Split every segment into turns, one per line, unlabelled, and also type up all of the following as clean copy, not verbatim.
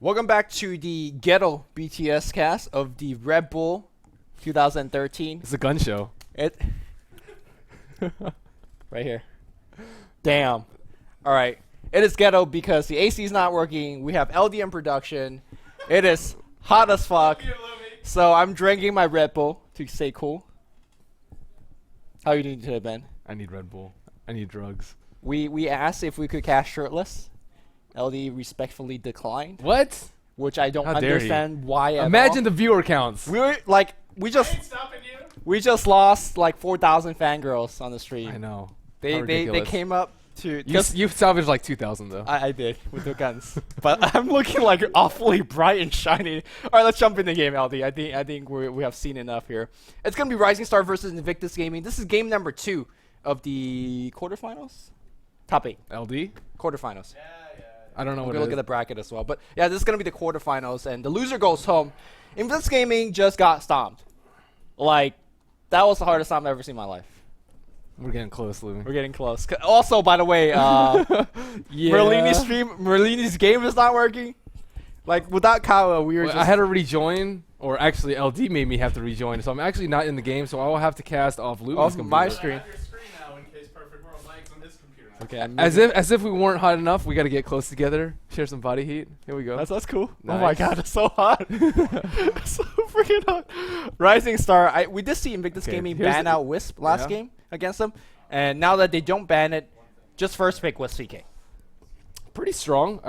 Welcome back to the Ghetto BTS cast of the Red Bull 2013.
It's a gun show.
It right here. Damn. All right. It is ghetto because the AC is not working. We have LDM production. It is hot as fuck. So I'm drinking my Red Bull to stay cool. How are you doing today, Ben?
I need Red Bull. I need drugs.
We asked if we could cast shirtless. LD respectfully declined.
What?
Which I don't
How dare
understand why at
Imagine
all.
the viewer counts.
We just lost like 4,000 fangirls on the stream.
I know.
They came up to
You salvaged like 2,000 though.
I did with the guns. But I'm looking like awfully bright and shiny. All right, let's jump in the game, LD. I think we have seen enough here. It's gonna be RisingStars versus Invictus Gaming. This is game number 2 of the quarterfinals. Top 8.
LD?
Quarterfinals.
I don't know what
We'll
it
look
is.
at the bracket as well. But yeah, this is gonna be the quarterfinals, and the loser goes home. Invictus Gaming just got stomped. Like, that was the hardest stomp I've ever seen in my life.
We're getting close, Louie.
We're getting close. Also, by the way, Merlini's game is not working. Like, without Kawa, we were
I had to rejoin, or actually LD made me have to rejoin, so I'm actually not in the game, so I will have to cast off Louie's
off
computer.
my screen. Okay.
As if we weren't hot enough, we got to get close together, share some body heat. Here we go.
That's cool.
Nice.
Oh my god, it's so hot. So freaking hot. RisingStar, we did see Invictus Gaming ban out Wisp last game against them, and now that they don't ban it, just first pick Wisp CK.
Pretty strong.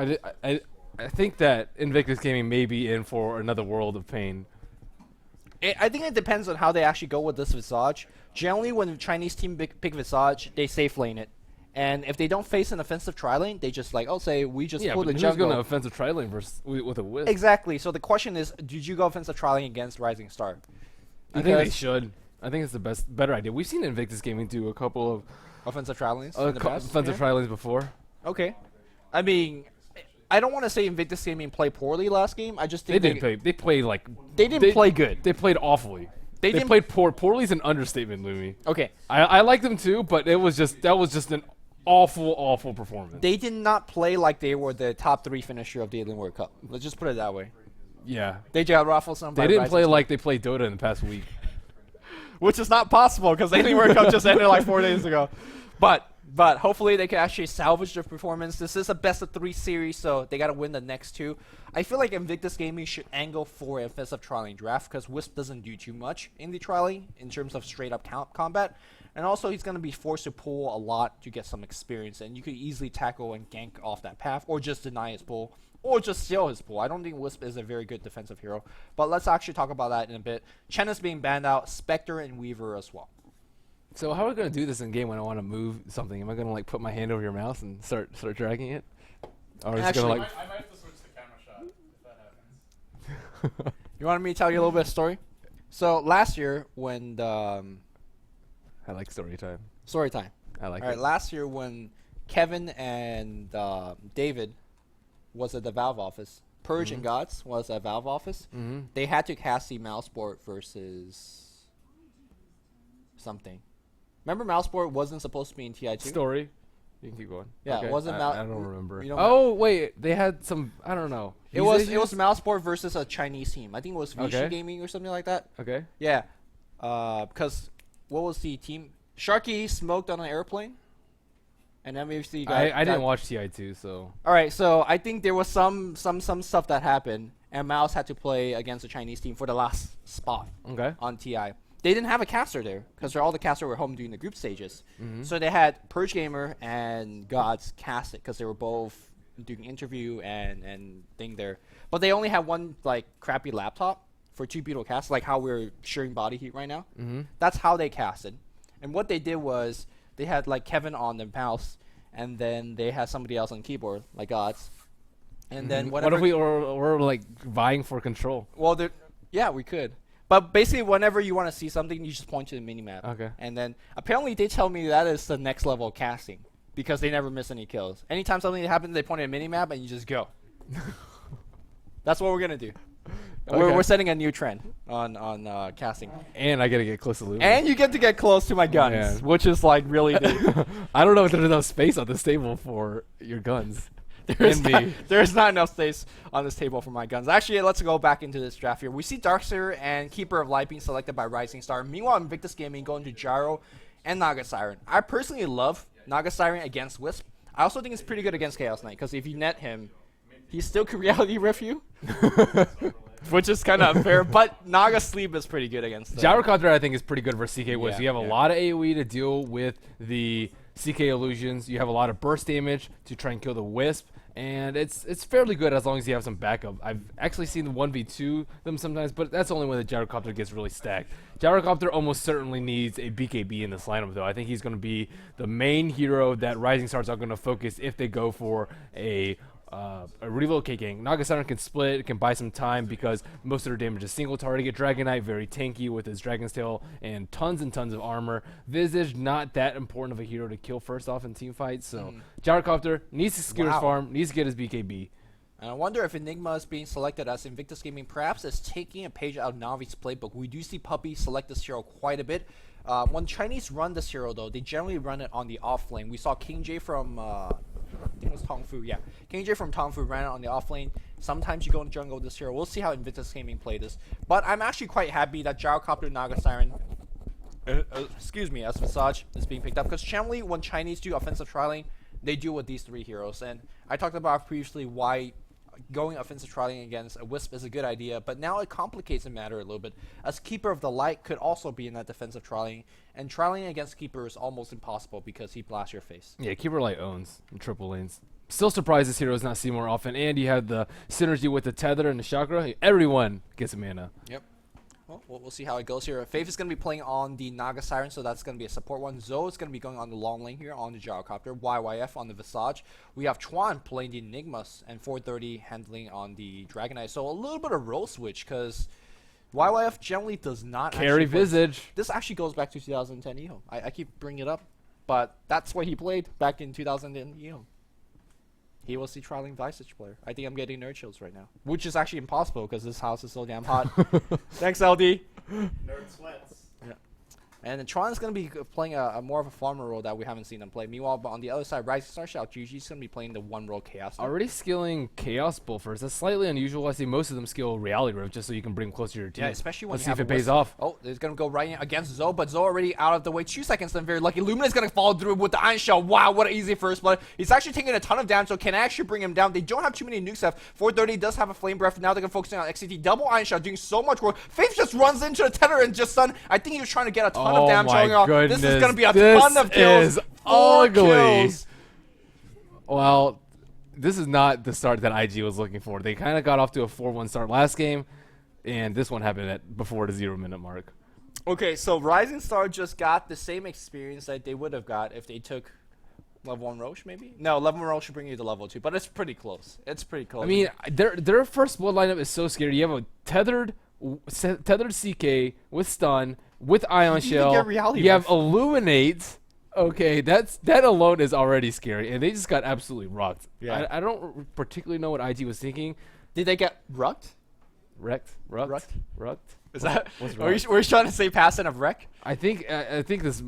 I think that Invictus Gaming may be in for another world of pain.
I think it depends on how they actually go with this Visage. Generally, when the Chinese team pick Visage, they safe lane it. And if they don't face an offensive tri-lane, they just like, we just pull the jungle.
Who's going to offensive tri-lane with a Wisp?
Exactly. So the question is, did you go offensive tri-lane against RisingStar?
I think they should. I think it's the better idea. We've seen Invictus Gaming do a couple of
offensive tri-lanes
tri-lanes before.
Okay. I mean, I don't want to say Invictus Gaming played poorly last game. I just think
they didn't
play good.
They played awfully. They played poor. Poorly is an understatement, Louie.
Okay.
I like them too, but that was just an awful performance.
They did not play like they were the top 3 finisher of the Alien World Cup. Let's just put it that way.
Yeah.
They got ruffled some.
They didn't play like they played Dota in the past week.
Which is not possible because the Alien World Cup just ended like 4 days ago. But hopefully they can actually salvage their performance. This is a best of 3 series, so they got to win the next 2. I feel like Invictus Gaming should angle for an offensive tri-lane draft because Wisp doesn't do too much in the tri-lane in terms of straight up combat. And also, he's going to be forced to pull a lot to get some experience. And you could easily tackle and gank off that path, or just deny his pull, or just steal his pull. I don't think Wisp is a very good defensive hero. But let's actually talk about that in a bit. Chen is being banned out, Spectre and Weaver as well.
So how are we going to do this in game when I want to move something? Am I going to like put my hand over your mouse and start dragging it? Or is it going to like...
I might have to switch the camera shot if that happens.
You wanted me to tell you a little bit of story? So last year when the...
I like story time.
Story time.
I like it.
All right, last year when Kevin and David was at the Valve office, Purge and Gods was at Valve office, they had to cast the Mouseport versus something. Remember Mouseport wasn't supposed to be in TI2?
Story. You can keep going.
Yeah,
okay.
it wasn't
I don't remember.
Oh,
wait. They had some... I don't know.
It was Mouseport versus a Chinese team. I think it was Vichy Gaming or something like that.
Okay.
Yeah. Because... What was the team? Sharky smoked on an airplane, and then maybe
I didn't watch TI2, so.
All right, so I think there was some stuff that happened, and Mouse had to play against the Chinese team for the last spot.
Okay.
On TI. They didn't have a caster there because all the casters were home doing the group stages. So they had Purge Gamer and Gods cast it because they were both doing interview and thing there, but they only had one like crappy laptop for 2 people to cast, like how we're sharing body heat right now. That's how they casted. And what they did was they had like Kevin on the mouse, and then they had somebody else on keyboard, like Gods. And then
what if we were like vying for control?
Well, yeah, we could. But basically, whenever you want to see something, you just point to the minimap.
Okay.
And then apparently they tell me that is the next level of casting because they never miss any kills. Anytime something happens, they point at a minimap and you just go. That's what we're gonna do.
Okay.
We're setting a new trend on casting.
And I gotta get close to Louie.
And you get to get close to my guns, which is like really big.
I don't know if there's enough space on this table for your guns.
There's not enough space on this table for my guns. Actually, let's go back into this draft here. We see Darkseer and Keeper of Light being selected by Rising Star. Meanwhile, Invictus Gaming going to Gyro and Naga Siren. I personally love Naga Siren against Wisp. I also think it's pretty good against Chaos Knight, because if you net him, he still can reality riff you. Which is kind of unfair, but Naga Sleep is pretty good against them.
Gyrocopter, I think, is pretty good versus CK Wisp.
Yeah,
You have a lot of AoE to deal with the CK illusions. You have a lot of burst damage to try and kill the Wisp, and it's fairly good as long as you have some backup. I've actually seen the 1v2 them sometimes, but that's only when the Gyrocopter gets really stacked. Gyrocopter almost certainly needs a BKB in this lineup, though. I think he's going to be the main hero that Rising Stars are going to focus if they go for a relocate gang. Naga Siren can split, can buy some time because most of their damage is single target. Dragon Knight, very tanky with his Dragon's Tail and tons of armor. Visage, not that important of a hero to kill first off in team fights. So Gyrocopter needs to secure his farm, needs to get his BKB.
And I wonder if Enigma is being selected as Invictus Gaming perhaps is taking a page out of Navi's playbook. We do see Puppy select this hero quite a bit. When Chinese run this hero, though, they generally run it on the off lane. We saw King J from I think it was Tong Fu, yeah. King J from Tong Fu ran it on the off lane. Sometimes you go in jungle with this hero. We'll see how Invictus Gaming play this. But I'm actually quite happy that Gyrocopter, Naga Siren, excuse me, as Visage is being picked up. Because generally, when Chinese do offensive trialing, they do with these three heroes. And I talked about previously why going offensive trialing against a Wisp is a good idea, but now it complicates the matter a little bit, as Keeper of the Light could also be in that defensive trialing, and trialing against Keeper is almost impossible because he blasts your face.
Yeah, Keeper Light owns in triple lanes. Still surprised this hero is not seen more often, and you have the synergy with the Tether and the Chakra. Everyone gets a mana.
Yep. Well, we'll see how it goes here. Faith is going to be playing on the Naga Siren, so that's going to be a support one. Zoe is going to be going on the long lane here on the Gyrocopter. YYF on the Visage. We have Chuan playing the Enigmas, and 430 handling on the Dragon Knight. So a little bit of role switch, because YYF generally does not
carry Visage.
This actually goes back to 2010 EHO. I keep bringing it up, but that's what he played back in 2010 EHO. He was the trialing Visage player. I think I'm getting nerd chills right now, which is actually impossible because this house is so damn hot. Thanks, LD.
Nerd sweats.
Yeah. And then Tron is going to be playing a more of a farmer role that we haven't seen him play. Meanwhile, on the other side, RisingStars Xiao Juji is going to be playing the one role Chaos.
Already skilling Chaos Bull first. That's slightly unusual. I see most of them skill Reality Rift just so you can bring them closer to your team.
Yeah, especially when
Let's
you
see
have
if it
a
pays off.
Oh, it's going to go right in against Zoe, but Zoe already out of the way. 2 seconds, then very lucky. Lumina is going to follow through with the Iron Shell. Wow, what an easy first blood. He's actually taking a ton of damage, so can actually bring him down. They don't have too many nukes left. 430 does have a Flame Breath. Now they can focus on XCT. Double Iron Shell doing so much work. Faith just runs into the tether and just stun. I think he was trying to get a ton of damage showing off. This is going to be a ton of kills.
This is ugly.
Kills.
Well, this is not the start that IG was looking for. They kind of got off to a 4-1 start last game, and this one happened at before the 0-minute mark.
Okay, so Rising Star just got the same experience that they would have got if they took level 1 Roche, maybe? No, level 1 Roche should bring you to level 2, but it's pretty close. It's pretty close.
I mean, their first blood lineup is so scary. You have a tethered CK with stun, with Ion Shell. You have Illuminate. Okay, that alone is already scary, and they just got absolutely rocked.
Yeah.
I don't particularly know what IG was thinking.
Did they get rucked?
Rucked?
Is that?
What's
were you trying to say passing of wreck?
I think this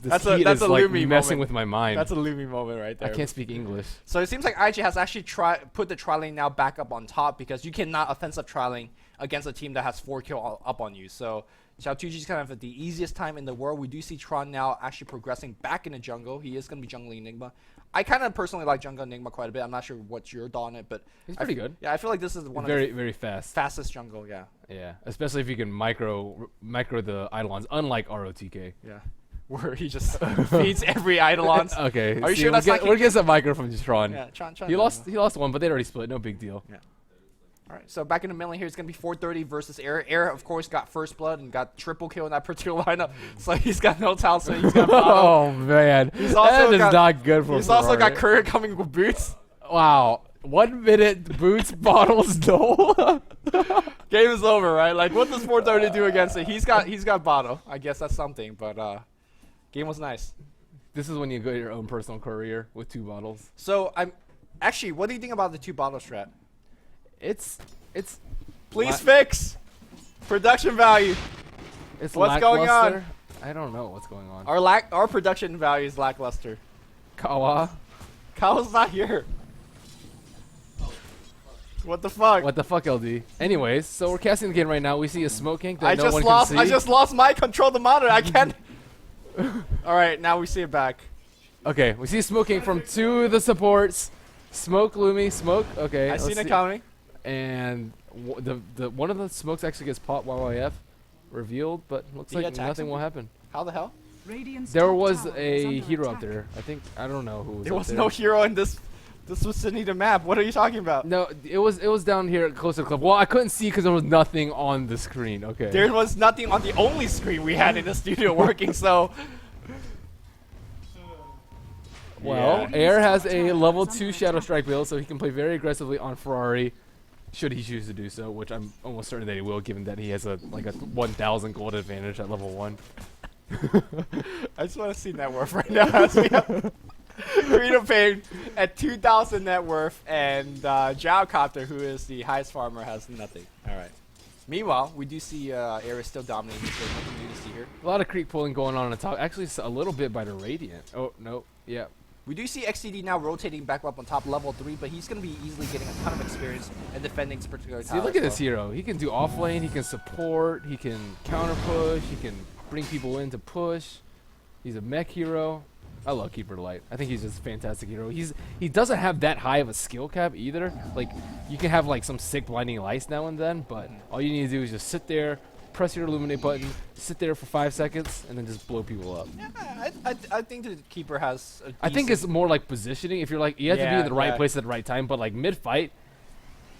That's
heat
that's
is
a
like
Lumi
messing
moment.
with my mind.
That's a Lumi moment right there.
I can't speak English.
So it seems like IG has actually put the trialing now back up on top, because you cannot offensive trialing against a team that has 4 kill up on you. So Xiao Tuji is kind of at the easiest time in the world. We do see Tron now actually progressing back in the jungle. He is going to be jungling Enigma. I kind of personally like jungle Enigma quite a bit. I'm not sure what's your thought on it, but
He's pretty good.
Yeah, I feel like this is one
very
of the
very fast.
fastest jungle. Yeah.
Yeah, especially if you can micro the Eidolons, unlike ROTK.
Yeah. Where he just feeds every Eidolon.
Okay.
Are you sure that's not
we're getting some micro from Tron.
Yeah, Tron.
He lost one, but they already split. No big deal.
Yeah. All right, so back in the middle here, it's going to be 430 versus Air. Air, of course, got first blood and got triple kill in that particular lineup. So he's got no talent, so he's got
Oh, man.
He's also
that is
got,
not good for
He's also got
Ferrari.
Courier coming with boots.
Wow. 1 minute boots, bottles, no.
Game is over, right? Like, what does 430 do against it? He's got bottle. I guess that's something, but game was nice.
This is when you go your own personal career with 2 bottles.
So, actually, what do you think about the 2 bottle strat?
It's
Please fix production value.
It's
What's going on?
lackluster. I don't know what's going on.
Our production value is lackluster.
Kawa.
Kyle's not here. What the fuck?
What the fuck, LD? Anyways, so we're casting the game right now. We see a smoke ink that
I
no
just
one
lost.
can see.
I just lost my control of the monitor. I can't. All right, now we see it back.
Okay, we see smoke ink from two of the supports. Smoke, Lumi, smoke. Okay,
I
let's
seen it
see.
coming.
And the one of the smokes actually gets popped YYF revealed, but looks
Did he
like
attack
nothing will
something?
happen.
How the hell?
There was a hero up there. I don't know who was
There
up
was
there.
no hero in this vicinity map. What are you talking about?
No, it was down here close to the club. Well, I couldn't see because there was nothing on the screen. Okay.
There was nothing on the only screen we had in the studio working. So
Well,
Yeah.
Air has a level 2 Shadow Strike build, so he can play very aggressively on Ferrari, should he choose to do so, which I'm almost certain that he will, given that he has a 1,000 gold advantage at level 1.
I just want to see net worth right now. As we have Freedom Pain at 2,000 net worth, and Gyrocopter, who is the highest farmer, has nothing. All right. Meanwhile, we do see Air is still dominating, so nothing new to see here.
A lot of creep pulling going on the top. Actually, a little bit by the Radiant. Oh, no. Yeah.
We do see XCD now rotating back up on top level 3, but he's going to be easily getting a ton of experience and defending this particular
See,
tower.
look at this hero. He can do off lane, he can support, he can counter push, he can bring people in to push. He's a mech hero. I love Keeper Light. I think he's just a fantastic hero. He doesn't have that high of a skill cap either. Like, you can have like some sick blinding lights now and then, but all you need to do is just sit there, press your illuminate button, sit there for 5 seconds, and then just blow people up.
Yeah, I think the Keeper has a
I think
decent-
it's more like positioning. If you're like, you have to be
Yeah,
in the right
yeah.
place at the right time, but like mid-fight,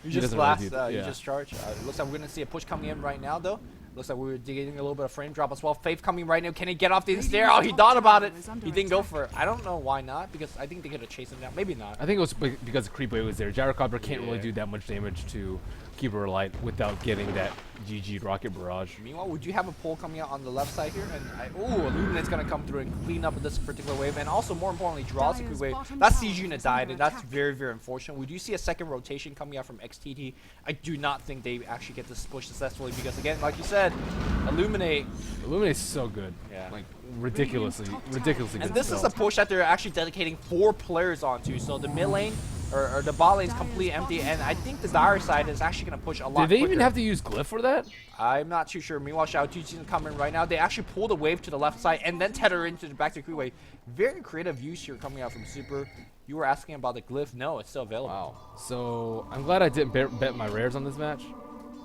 You
he
just
doesn't really
blast,
do that,
you
yeah.
just charge. Looks like we're going to see a push coming in right now, though. Looks like we were getting a little bit of frame drop as well. Faith coming right now. Can he get off the stair? Oh, he thought about it. He didn't go for it. I don't know why not, because I think they could have chased him down. Maybe not.
I think it was because the creep wave was there. Gyrocopter can't really
Yeah.
do that much damage to Keeper Light without getting that GG rocket barrage.
Meanwhile, would you have a pull coming out on the left side here? And Illuminate's going to come through and clean up this particular wave, and also, more importantly, draws the creep wave. That siege unit died, and that's very, very unfortunate. We do see a second rotation coming out from XTT. I do not think they actually get this push successfully because, again, like you said, Illuminate's
so good.
Yeah.
Like ridiculously good.
And this is a push that they're actually dedicating 4 players onto. So the mid lane or the bot lane is completely empty, and I think the Dire side is actually going to push a lot.
Did they even
quicker.
have to use glyph for that?
I'm not too sure. Meanwhile, Shao Tu's coming right now. They actually pull the wave to the left side and then tether into the back to creep wave. Very creative use here coming out from Super. You were asking about the glyph. No, it's still available.
Wow. So I'm glad I didn't bet my rares on this match.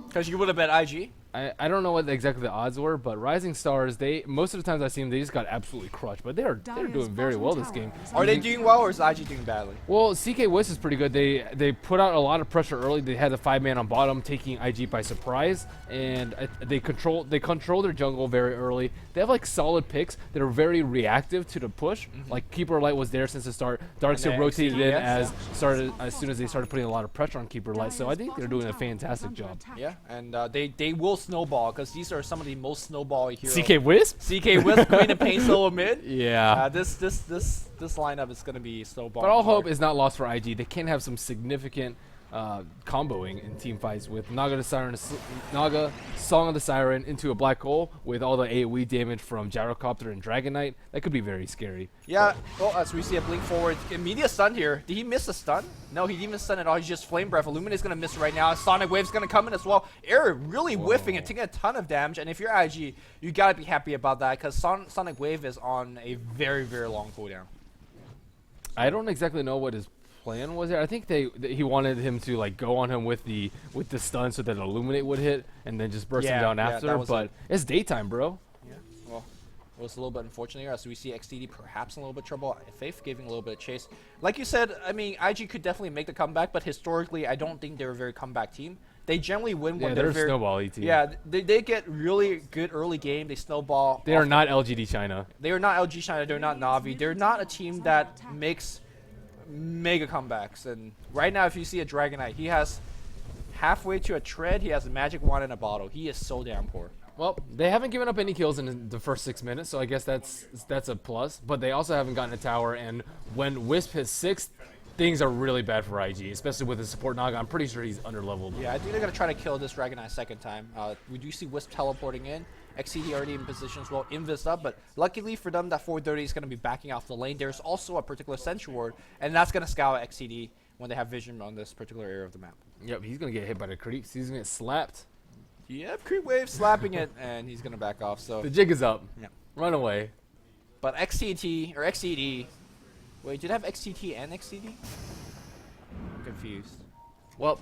Because you would have bet IG.
I don't know what exactly the odds were, but RisingStars, they most of the times I see them, they just got absolutely crushed. But they're doing very well this game.
Are they doing well, or is IG doing badly?
Well, CK Wiz is pretty good. They put out a lot of pressure early. They had the 5-man on bottom, taking IG by surprise, and they control their jungle very early. They have like solid picks that are very reactive to the push. Like Keeper Light was there since the start. Darkseer
then
rotated in
XCD,
as soon as they started putting a lot of pressure on Keeper Light. So I think they're doing a fantastic job.
Yeah, and they will snowball because these are some of the most snowball heroes.
CK Wiz?
CK with Queen of Pain solo mid.
Yeah.
This lineup is going to be snowball.
But all hope is not lost for IG. They can have some significant comboing in team fights with Naga, Song of the Siren into a black hole with all the AoE damage from Gyrocopter and Dragon Knight. That could be very scary.
Yeah, well, as we see a blink forward. Immediate stun here. Did he miss a stun? No, he didn't miss a stun at all. He's just Flame Breath. Illuminate's going to miss right now. Sonic Wave's going to come in as well. Air really whiffing and taking a ton of damage. And if you're IG, you got to be happy about that because Sonic Wave is on a very, very long cooldown.
I don't exactly know what his plan was there. I think he wanted him to like go on him with the stun so that Illuminate would hit and then just burst him down after.
that was
But
it.
it's daytime, bro.
Yeah, well, it was a little bit unfortunate here as we see XTD perhaps in a little bit of trouble. Faith giving a little bit of chase. Like you said, I mean, IG could definitely make the comeback, but historically, I don't think they're a very comeback team. They generally win
Yeah,
when
they're a
very
snowball team.
Yeah, they get really good early game. They snowball.
They are not LGD China.
They are not LG China. They're not Navi. They're not a team that makes mega comebacks. And right now, if you see a Dragon Knight, he has halfway to a tread. He has a magic wand in a bottle. He is so damn poor.
Well, they haven't given up any kills in the first 6 minutes, so I guess that's a plus. But they also haven't gotten a tower, and when Wisp hits 6th, things are really bad for IG, especially with the support Naga. I'm pretty sure he's underleveled.
Yeah, I think they're going to try to kill this Dragon Knight second time. We do see Wisp teleporting in. XCD already in position as well, Invis up, but luckily for them, that 430 is going to be backing off the lane. There's also a particular Sentry Ward, and that's going to scour XCD. when they have vision on this particular area of the map.
Yep, he's gonna get hit by the creeps. He's gonna get slapped.
Yep, creep wave slapping it, and he's gonna back off. So,
The jig is up.
yeah.
Run away.
But XTT or XTD. Wait, did it have XTT and XTD? I'm confused.
Well,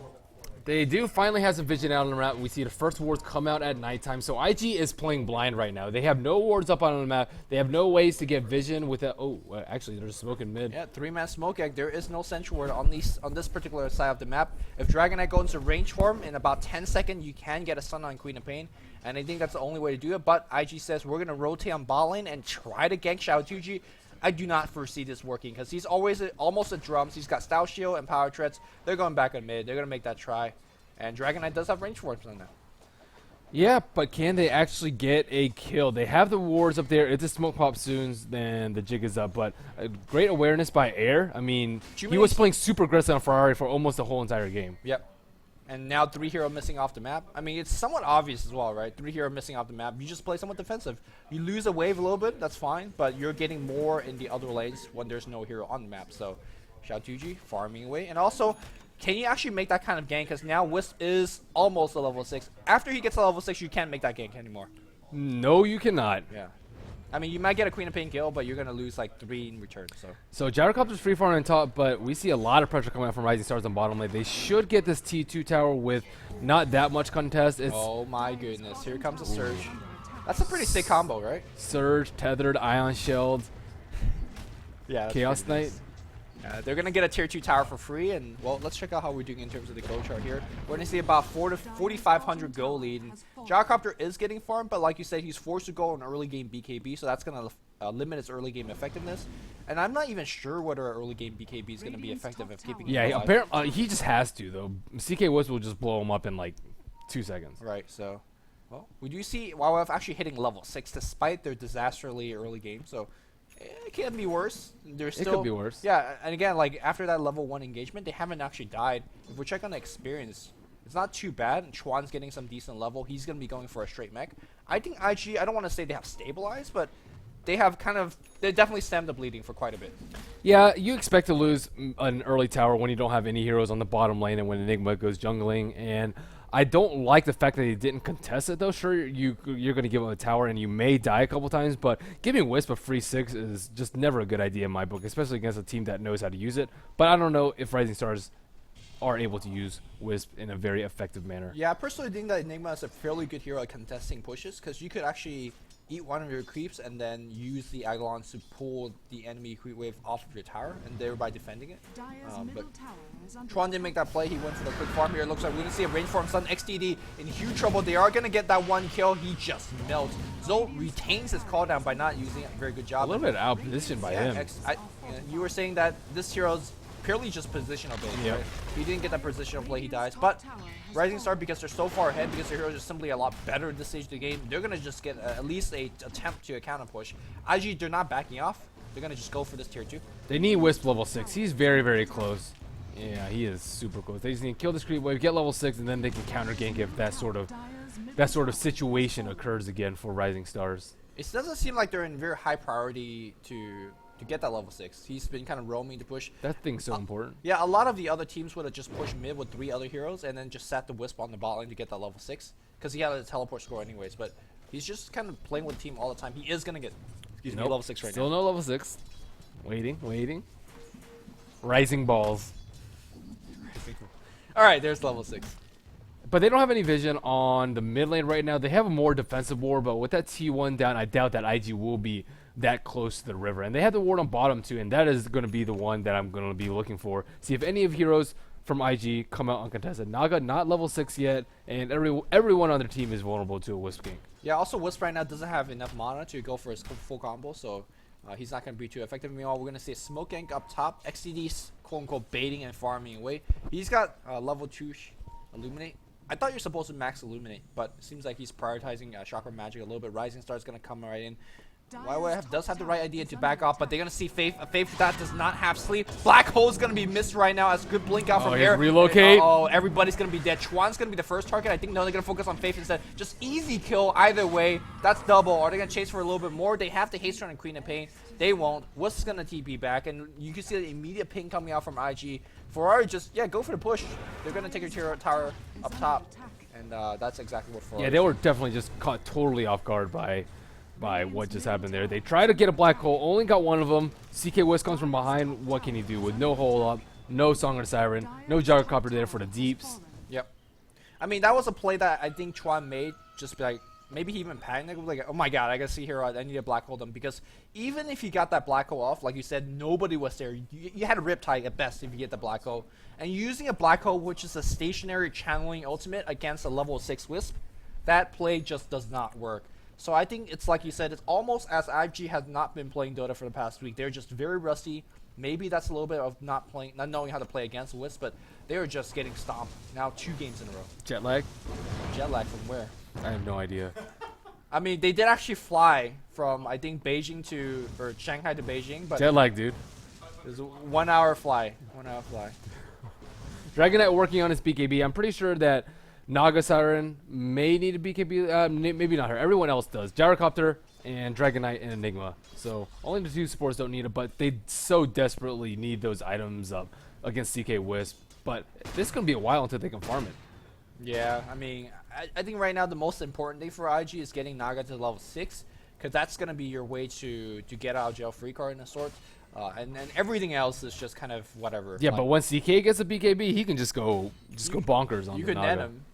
they do finally have some vision out on the map. We see the first wards come out at nighttime. So IG is playing blind right now. They have no wards up on the map. They have no ways to get vision with it. Oh, actually, they're just smoking mid.
Yeah, 3-man smoke egg. There is no sentry ward on this particular side of the map. If Dragon Knight goes into range form in about 10 seconds, you can get a stun on Queen of Pain. And I think that's the only way to do it. But IG says we're gonna rotate on bot lane and try to gank Xiao2G. I do not foresee this working because he's always almost at drums. He's got Style Shield and Power Treads. They're going back on mid. They're gonna make that try. And Dragon Knight does have range forms on that.
Yeah, but can they actually get a kill? They have the wards up there. If the smoke pops soon, then the jig is up. But great awareness by Air. I mean, he was playing super aggressive on Ferrari for almost the whole entire game.
Yep. And now 3 hero missing off the map. I mean, it's somewhat obvious as well, right? 3 hero missing off the map. You just play somewhat defensive. You lose a wave a little bit, that's fine. But you're getting more in the other lanes when there's no hero on the map. So, Xiao2G farming away. And also, can you actually make that kind of gank? Because now Wisp is almost a level 6. After he gets to level 6, you can't make that gank anymore.
No, you cannot.
Yeah. I mean, you might get a Queen of Pain kill, but you're going to lose like 3 in return.
So Gyrocopter's free farming on top, but we see a lot of pressure coming out from RisingStars on bottom lane. They should get this T2 tower with not that much contest. It's
oh my goodness. Here comes a Surge. That's a pretty sick combo, right?
Surge, Tethered, Ion Shield,
Yeah.
Chaos Knight.
They're going to get a tier 2 tower for free, and well, let's check out how we're doing in terms of the gold chart here. We're going to see about 4,500 gold lead. And Gyrocopter is getting farmed, but like you said, he's forced to go on early game BKB, so that's going to limit his early game effectiveness. And I'm not even sure whether an early game BKB is going to be effective at keeping him alive.
Apparently he just has to though. CK Wisp will just blow him up in like 2 seconds.
Right, so well, we do see YYF actually hitting level 6 despite their disastrously early game, so it can be worse. There's still,
it could be worse.
Yeah, and again, like after that level 1 engagement, they haven't actually died. If we check on the experience, it's not too bad. Chuan's getting some decent level. He's going to be going for a straight mech. I think IG, I don't want to say they have stabilized, but they have they definitely stemmed the bleeding for quite a bit.
Yeah, you expect to lose an early tower when you don't have any heroes on the bottom lane and when Enigma goes jungling. And I don't like the fact that they didn't contest it though. Sure, you're going to give them a tower and you may die a couple times, but giving Wisp a free 6 is just never a good idea in my book, especially against a team that knows how to use it. But I don't know if RisingStars are able to use Wisp in a very effective manner.
Yeah, I personally think that Enigma is a fairly good hero at contesting pushes because you could actually eat one of your creeps and then use the Agalons to pull the enemy creep wave off of your tower and thereby defending it. But Tron didn't make that play. He went for the quick farm here. It looks like we're going to see a range form stun. XTD in huge trouble. They are going to get that 1 kill. He just melts. Zolt retains his cooldown by not using it. Very good job.
A little bit out of position by him.
You were saying that this hero's purely just positional play. Right? He didn't get that positional play. He dies. But RisingStar, because they're so far ahead, because their heroes are simply a lot better at this stage of the game, they're going to just get at least a attempt to a counter push. IG, they're not backing off. They're going to just go for this tier 2.
They need Wisp level 6. He's very, very close. Yeah, he is super close. They just need to kill this creep wave, get level 6, and then they can counter gank if that sort of situation occurs again for RisingStars.
It doesn't seem like they're in very high priority to get that level 6. He's been kind of roaming to push.
That thing's so important.
Yeah, a lot of the other teams would have just pushed mid with 3 other heroes and then just sat the Wisp on the bot lane to get that level 6 because he had a teleport score anyways. But he's just kind of playing with the team all the time. He is going to get level 6 right
Still
now.
no level 6. Waiting. Rising balls.
All right, there's level 6.
But they don't have any vision on the mid lane right now. They have a more defensive ward, but with that T1 down, I doubt that IG will be that close to the river. And they have the ward on bottom too, and that is going to be the one that I'm going to be looking for. See if any of heroes from IG come out uncontested. Naga not level 6 yet, and everyone on their team is vulnerable to a Wisp gank.
Yeah, also Wisp right now doesn't have enough mana to go for his full combo, so he's not going to be too effective. Meanwhile, we're going to see a smoke gank up top. XCD's quote-unquote baiting and farming away. He's got level 2 Illuminate. I thought you're supposed to max Illuminate, but it seems like he's prioritizing Chakra Magic a little bit. RisingStar's going to come right in. YYF does have the right idea to back off, but they're going to see Faith. Faith that does not have sleep. Black Hole's going to be missed right now as good blink out from Air.
Relocate.
Oh, everybody's going to be dead. Chuan's going to be the first target. I think no, they're going to focus on Faith instead. Just easy kill either way. That's double. Are they going to chase for a little bit more? They have to haste run and Queen of Pain. They won't. Wisp is going to TP back, and you can see the immediate ping coming out from IG. Ferrari just go for the push. They're gonna take your tower up top, and that's exactly what Ferrari.
Yeah, they were definitely just caught totally off guard by what just happened there. They tried to get a black hole, only got one of them. CK West comes from behind. What can he do with no hole up, no Song of the Siren, no gyrocopter there for the deeps?
Yep. I mean, that was a play that I think Chuan made. Just like maybe he even panicked, like, oh my god, I gotta see here. I need a black hole them, because even if you got that black hole off, like you said, nobody was there. You had a Riptide at best if you get the black hole, and using a black hole, which is a stationary channeling ultimate against a level 6 Wisp, that play just does not work. So I think it's like you said, it's almost as IG has not been playing Dota for the past week. They're just very rusty. Maybe that's a little bit of not knowing how to play against Wisp, but they are just getting stomped now 2 games in a row.
Jet lag?
Jet lag from where?
I have no idea.
I mean, they did actually fly from, I think, Shanghai to Beijing, but
Jet lag, dude.
it was a 1 hour fly. 1 hour fly.
Dragon Knight working on his BKB. I'm pretty sure that Naga Siren may need a BKB. Maybe not her. Everyone else does. Gyrocopter and Dragon Knight and Enigma. So only the 2 supports don't need it, but they so desperately need those items up against CK Wisp. But this is going to be a while until they can farm it.
Yeah, I mean, I think right now the most important thing for IG is getting Naga to level 6, because that's going to be your way to get out of jail free card in a sort. And then everything else is just kind of whatever.
Yeah,
like,
but once CK gets a BKB, he can just go bonkers on
you
the
could
Naga.
net him.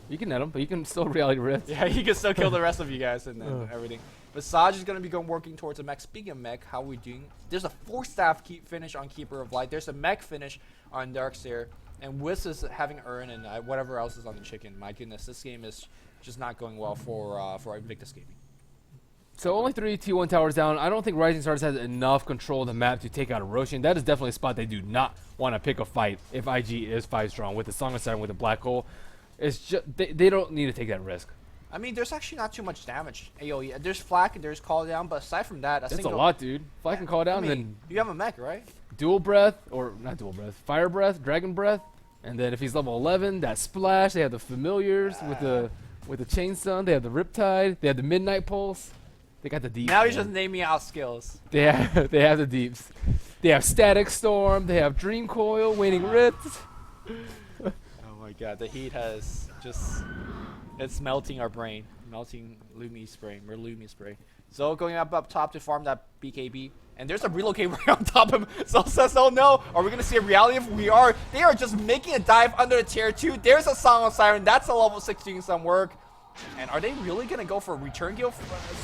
You can net him, but you can still reality rift.
Yeah, he can still kill the rest of you guys and then everything. But Saj is going to be working towards a mech. Speaking of mech, how are we doing? There's a 4-staff finish on Keeper of Light. There's a mech finish on Darkseer. And Wiz is having Urn and whatever else is on the chicken. My goodness, this game is just not going well for Invictus Gaming.
So only 3 T1 towers down. I don't think RisingStars has enough control of the map to take out a Roshan. That is definitely a spot they do not want to pick a fight if IG is 5 strong with the Song of Siren with the Black Hole. It's just they don't need to take that risk.
I mean, there's actually not too much damage. AoE. There's Flak and there's Call Down, but aside from that,
That's a lot, dude. Flak can call down,
I mean,
then
you have a mech, right?
Dual Breath, or not Dual Breath, Fire Breath, Dragon Breath, and then if he's level 11, that Splash. They have the Familiars with the Chain Stun. They have the Riptide. They have the Midnight Pulse. They got the deep.
Now he's just naming out skills.
They have the deeps. They have Static Storm. They have Dream Coil, Waning Rift.
Oh my god, the heat has just, it's melting our brain. Melting Lumi spray, or Lumi spray. So going up top to farm that BKB. And there's a relocate right on top of him. So says, oh no, are we going to see a reality if we are? They are just making a dive under the tier 2. There's a Song of Siren. That's a level 16 some work. And are they really going to go for a return kill?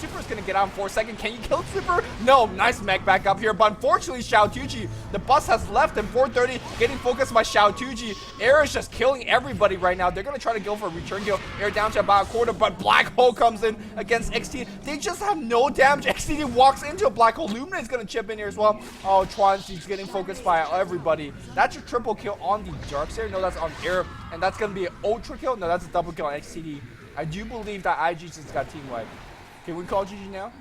Super's going to get out in 4 seconds. Can you kill Super? No. Nice mech back up here. But unfortunately, Xiao Tuji, the bus has left in 430, getting focused by Xiao Tuji. Air is just killing everybody right now. They're going to try to go for a return kill. Air down to about a quarter, but Black Hole comes in against XT. They just have no damage. XT walks into a Black Hole. Lumina is going to chip in here as well. Oh, Tron's getting focused by everybody. That's a triple kill on the Darkseer. No, that's on Air. And that's going to be an ultra kill. No, that's a double kill on XTD. I do believe that IG just got team wiped. Can we call GG now?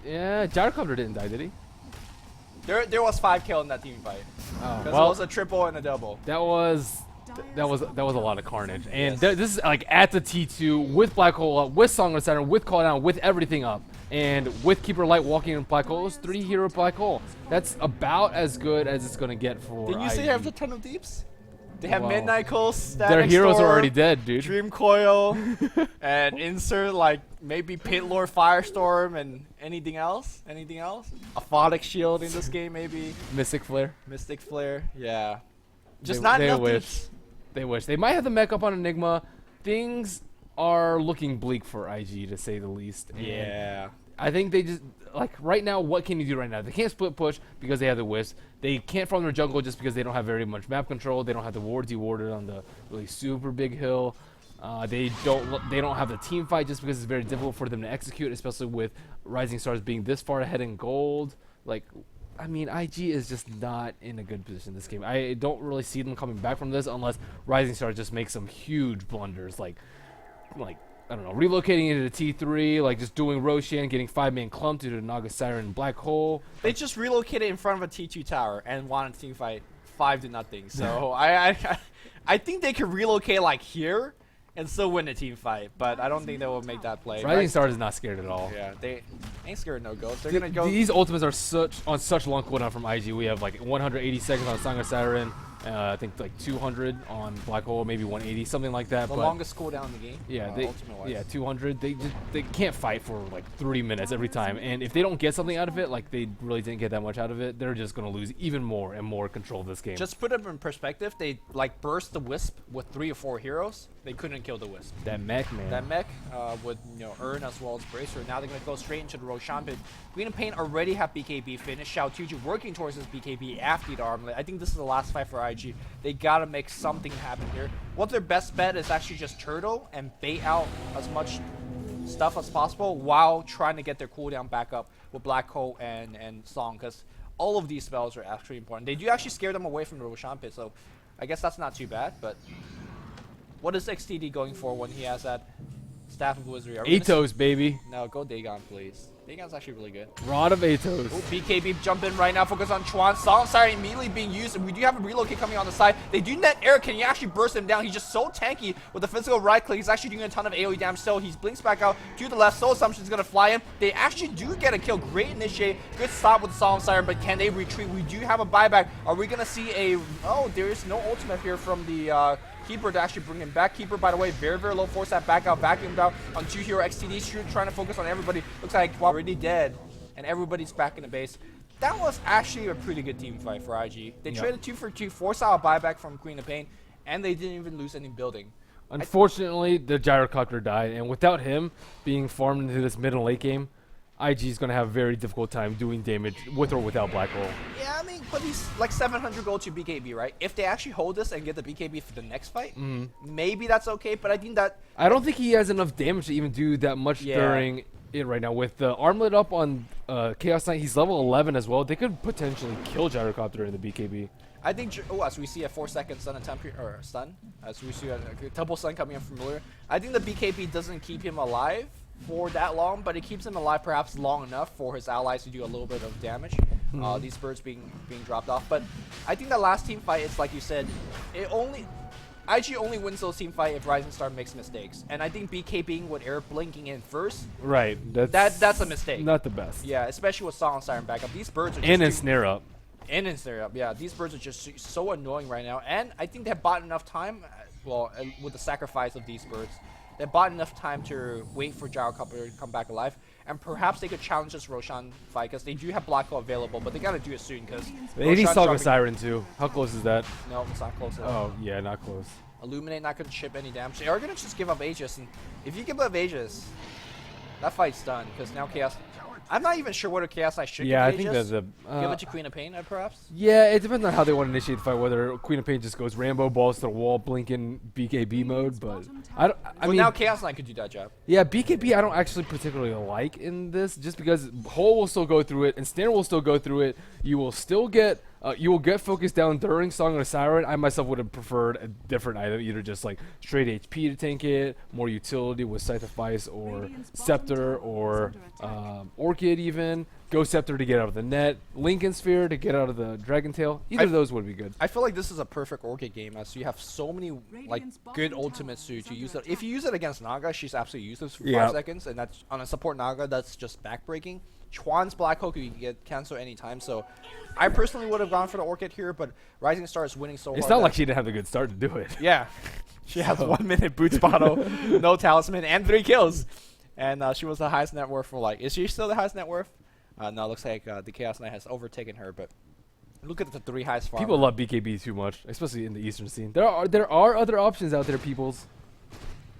Yeah, Gyrocopter didn't die, did he?
There was 5 kills in that team fight.
Oh,
Because
well,
it was a triple and a double.
that was a lot of carnage. And
Yes.
this is like at the T2 with Black Hole up, with Song of Saturn, with Call Down, with everything up, and with Keeper Light walking in Black Hole. It was 3 hero Black Hole. That's about as good as it's gonna get for.
Didn't you say
IG.
they have a ton of deeps? They have
Wow.
Midnight Coast, Static
Their heroes
Storm,
are already dead, dude.
Dream Coil, and insert like maybe Pit Lord Firestorm and anything else? Anything else? A Photic Shield in this game maybe?
Mystic Flare.
Mystic Flare? Yeah. Just
They-
not
they
enough
wish.
deeps.
They wish. They might have the mech up on Enigma. Things are looking bleak for IG, to say the least. And
Yeah.
I think they just, like, right now, what can you do right now? They can't split push because they have the Wisp. They can't farm their jungle just because they don't have very much map control. They don't have the ward dewarded on the really super big hill. They don't have the team fight just because it's very difficult for them to execute, especially with RisingStars being this far ahead in gold. Like, I mean, IG is just not in a good position this game. I don't really see them coming back from this unless RisingStars just makes some huge blunders, like I don't know, relocating into the T3, like just doing Roshan, getting 5-man clump to the Naga Siren Black Hole.
They just relocated in front of a T2 tower and won a team fight 5-0. So I think they could relocate like here and still win the team fight, but I don't think they will make that play.
RisingStars is not scared at all.
Yeah, they ain't scared of no ghosts. They're gonna go.
These ultimates are on such long cooldown from IG. We have like 180 seconds on Song of Siren. I think like 200 on Black Hole, maybe 180, something like that.
The
but
longest cooldown in the game.
yeah,
ultimate-wise.
yeah, 200. They can't fight for like 3 minutes every time, and if they don't get something out of it, like they really didn't get that much out of it, they're just gonna lose even more and more control of this game.
Just put it in perspective, they like burst the Wisp with 3 or 4 heroes. They couldn't kill the Wisp.
that mech, man.
That mech would Earn as well as Bracer. Now they're gonna go straight into the Roshan pit. Green and Pain already have BKB finished. Xiao Tuju working towards his BKB after the armlet. I think this is the last fight for IG. They gotta make something happen here. What their best bet is actually just turtle and bait out as much stuff as possible while trying to get their cooldown back up with Black Hole and Song, because all of these spells are actually important. They do actually scare them away from the Roshan pit, so I guess that's not too bad. But what is XTD going for when he has that Staff of Wizardry?
Atos, baby.
No, go Dagon, please. Dagon's actually really good.
Rod of Atos.
Oh, BKB jump in right now, focus on Chuan. Song Siren immediately being used, and we do have a relocate coming on the side. They do net air. Can he actually burst him down? He's just so tanky with the physical right click. He's actually doing a ton of AoE damage still. He blinks back out to the left. Soul Assumption is going to fly him. They actually do get a kill. Great initiate. Good stop with the Song Siren, but can they retreat? We do have a buyback. Are we going to see a... Oh, there is no ultimate here from the... Keeper to actually bring him back. Keeper, by the way, very, very low. Force that back out, vacuumed out on 2 hero XTD. Trying to focus on everybody. Looks like we're already dead, and everybody's back in the base. That was actually a pretty good team fight for IG. They traded 2 for 2, forced out a buyback from Queen of Pain, and they didn't even lose any building.
Unfortunately, the gyrocopter died, and without him being farmed into this mid and late game, IG is going to have a very difficult time doing damage with or without Black Hole.
Yeah, I mean, but he's like 700 gold to BKB, right? If they actually hold this and get the BKB for the next fight, maybe that's okay, but I think that...
I don't think he has enough damage to even do that much during it right now. With the armlet up on Chaos Knight, he's level 11 as well. They could potentially kill Gyrocopter in the BKB.
I think, as we see a 4-second stun attempt here, or stun, as we see a double stun coming in from Familiar, I think the BKB doesn't keep him alive for that long, but it keeps him alive perhaps long enough for his allies to do a little bit of damage. These birds being dropped off. But I think the last team fight is, like you said, IG only wins those team fight if RisingStar makes mistakes. And I think BKBing with air blinking in first,
Right.
that's a mistake.
Not the best.
Yeah, especially with Song Siren backup. These birds are just
And Ensnare up.
and Ensnare up. Yeah, these birds are just so annoying right now. And I think they have bought enough time, with the sacrifice of these birds, they bought enough time to wait for Gyrocopter to come back alive, and perhaps they could challenge this Roshan fight, because they do have Black Hole available, but they gotta do it soon, because
They need Saga Siren too. How close is that?
No, it's not close at all.
Oh, yeah, not close.
Illuminate not gonna chip any damage. They are gonna just give up Aegis, and if you give up Aegis, that fight's done, because now Chaos... I'm not even sure whether Chaos Knight should
Yeah, I
give
think
Aegis.
that
Give it to Queen of Pain, perhaps?
Yeah, it depends on how they want to initiate the fight. Whether Queen of Pain just goes Rambo balls to the wall, blinking BKB mode, but I mean,
now Chaos Knight could do that job.
yeah, BKB I don't actually particularly like in this, just because Hole will still go through it and Snare will still go through it. You will still get focused down during Song of the Siren. I myself would have preferred a different item, either just like straight HP to tank it, more utility with Scythe of Ice or Scepter or Orchid even. Go Scepter to get out of the net, Lincoln Sphere to get out of the Dragon Tail. Either of those would be good.
I feel like this is a perfect Orchid game, as you have so many like good ultimates to use it. If you use it against Naga, she's absolutely useless for 5 seconds, and that's on a support Naga, that's just backbreaking. Chuan's Black Hole you can get cancelled anytime, so I personally would have gone for the Orchid here, but RisingStar is winning so hard.
It's not like she didn't have a good start to do it.
Yeah. She has 1 minute boots bottle, no talisman, and 3 kills. And she was the highest net worth for is she still the highest net worth? No, it looks like the Chaos Knight has overtaken her, but look at the 3 highest farmers.
People love BKB too much, especially in the Eastern scene. There are other options out there, peoples.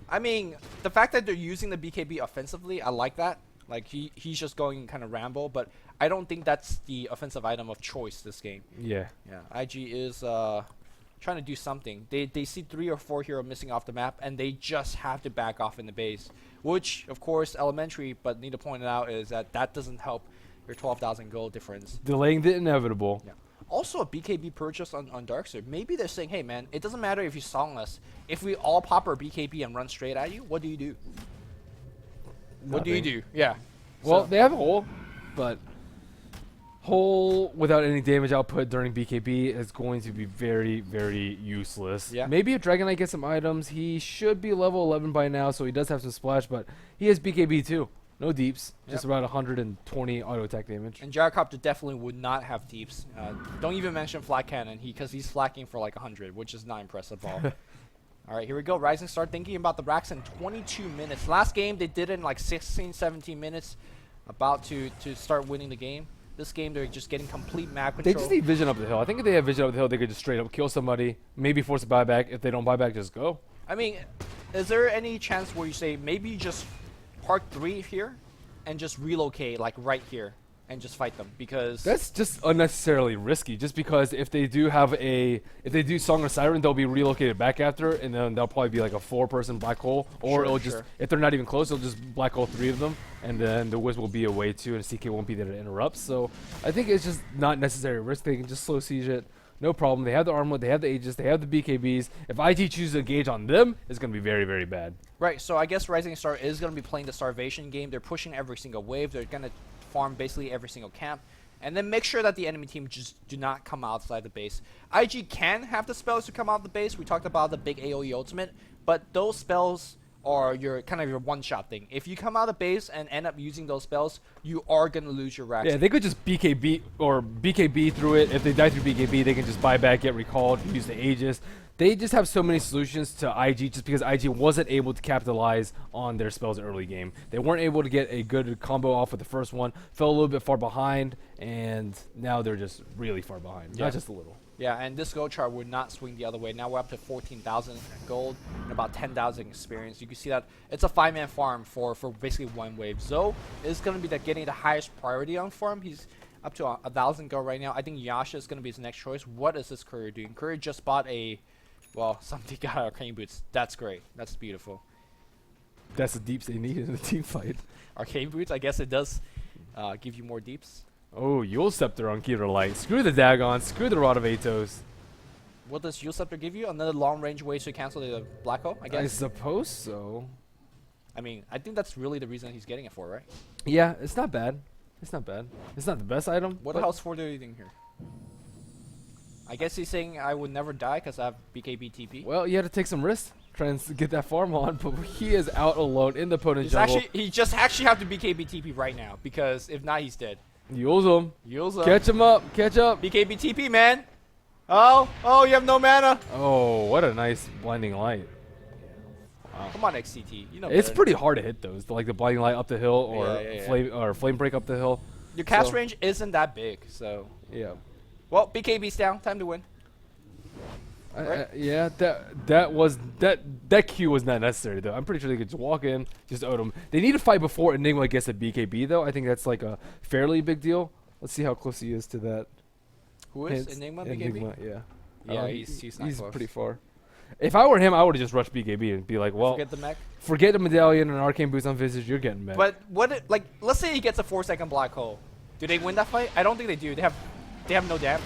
I mean, the fact that they're using the BKB offensively, I like that. Like, he's just going kind of Rambo, but I don't think that's the offensive item of choice this game.
Yeah.
Yeah, IG is trying to do something. They see 3 or 4 hero missing off the map, and they just have to back off in the base. Which, of course, elementary, but need to point it out, is that doesn't help your 12,000 gold difference.
Delaying the inevitable.
Yeah. Also, a BKB purchase on Darkseid. Maybe they're saying, hey, man, it doesn't matter if you song us. If we all pop our BKB and run straight at you, what do you do? What do you do? Yeah.
Well, they have Hole, but Hole without any damage output during BKB is going to be very, very useless.
Yeah.
Maybe if Dragon Knight gets some items, he should be level 11 by now, so he does have some splash, but he has BKB too. No deeps.
Yep.
Just about 120 auto attack damage.
And Gyrocopter definitely would not have deeps. Don't even mention Flat Cannon, because he's flacking for like 100, which is not impressive at all. All right, here we go. Rising Star thinking about the racks in 22 minutes. Last game, they did it in like 16, 17 minutes. About to start winning the game. This game, they're just getting complete map control.
They just need vision up the hill. I think if they have vision up the hill, they could just straight up kill somebody, maybe force a buyback. If they don't buy back, just go.
I mean, is there any chance where you say maybe you just park 3 here and just relocate like right here and just fight them? Because
That's just unnecessarily risky. Just because if they do Song of Siren, they'll be relocated back after, and then they'll probably be like a 4-person black hole, or
Sure,
it'll just
sure.
if they're not even close, it'll just black hole 3 of them, and then the Wisp will be away too, and CK won't be there to interrupt. So I think it's just not necessary risk. They can just slow siege it. No problem. They have the armor, they have the Aegis, they have the BKBs. If IG chooses to engage on them, it's going to be very, very bad.
right, so I guess Rising Star is going to be playing the Starvation game. They're pushing every single wave. They're going to farm basically every single camp, and then make sure that the enemy team just do not come outside the base. IG can have the spells to come out of the base. We talked about the big AoE ultimate, but those spells are your kind of your one-shot thing. If you come out of the base and end up using those spells, you are going to lose your racks.
Yeah, they could just BKB or BKB through it. If they die through BKB, they can just buy back, get recalled, use the Aegis. They just have so many solutions to IG just because IG wasn't able to capitalize on their spells early game. They weren't able to get a good combo off with the first one, fell a little bit far behind, and now they're just really far behind.
Yeah.
Not just a little.
Yeah, and this gold chart would not swing the other way. Now we're up to 14,000 gold and about 10,000 experience. You can see that it's a 5-man farm for basically one wave. Zoe is going to be getting the highest priority on farm. He's up to 1,000 gold right now. I think Yasha is going to be his next choice. What is this courier doing? Courier just bought somebody got arcane boots. That's great. That's beautiful.
That's the deeps they need in the team fight.
Arcane boots, I guess it does give you more deeps.
Oh, Yule Scepter on Keter Light. Screw the Dagon. Screw the Rod of Atos.
What does Yule Scepter give you? Another long range way to cancel the black hole, I
I
guess.
suppose so.
I mean, I think that's really the reason he's getting it for, right?
Yeah, it's not bad. It's not bad. It's not the best item.
What
but
else for do you think here? I guess he's saying I would never die because I have BKB TP.
Well, you had to take some risks trying to get that farm on, but he is out alone in the opponent's jungle.
He just actually have to BKB TP right now, because if not, he's dead.
Use him.
Use him.
Catch him up. Catch up.
BKB TP, man. Oh, you have no mana.
Oh, what a nice blinding light.
Come on, XCT. You know
It's
better.
pretty hard to hit those, like the blinding light up the hill or
Yeah.
flame break up the hill.
Your cast
So-
range isn't that big, so.
Yeah.
Well, BKB's down. Time to win. Right?
Yeah, that Q was not necessary though. I'm pretty sure they could just walk in, just out him. They need to fight before Enigma gets a BKB though. I think that's like a fairly big deal. Let's see how close he is to that.
Who is
Hence,
Enigma BKB?
Enigma, yeah.
Yeah, he's not close.
pretty far. If I were him, I would have just rushed BKB and be like, well,
Forget the mech.
forget the medallion and arcane boots on Visage. You're getting mad.
But let's say he gets a 4-second black hole. Do they win that fight? I don't think they do. They have no damage.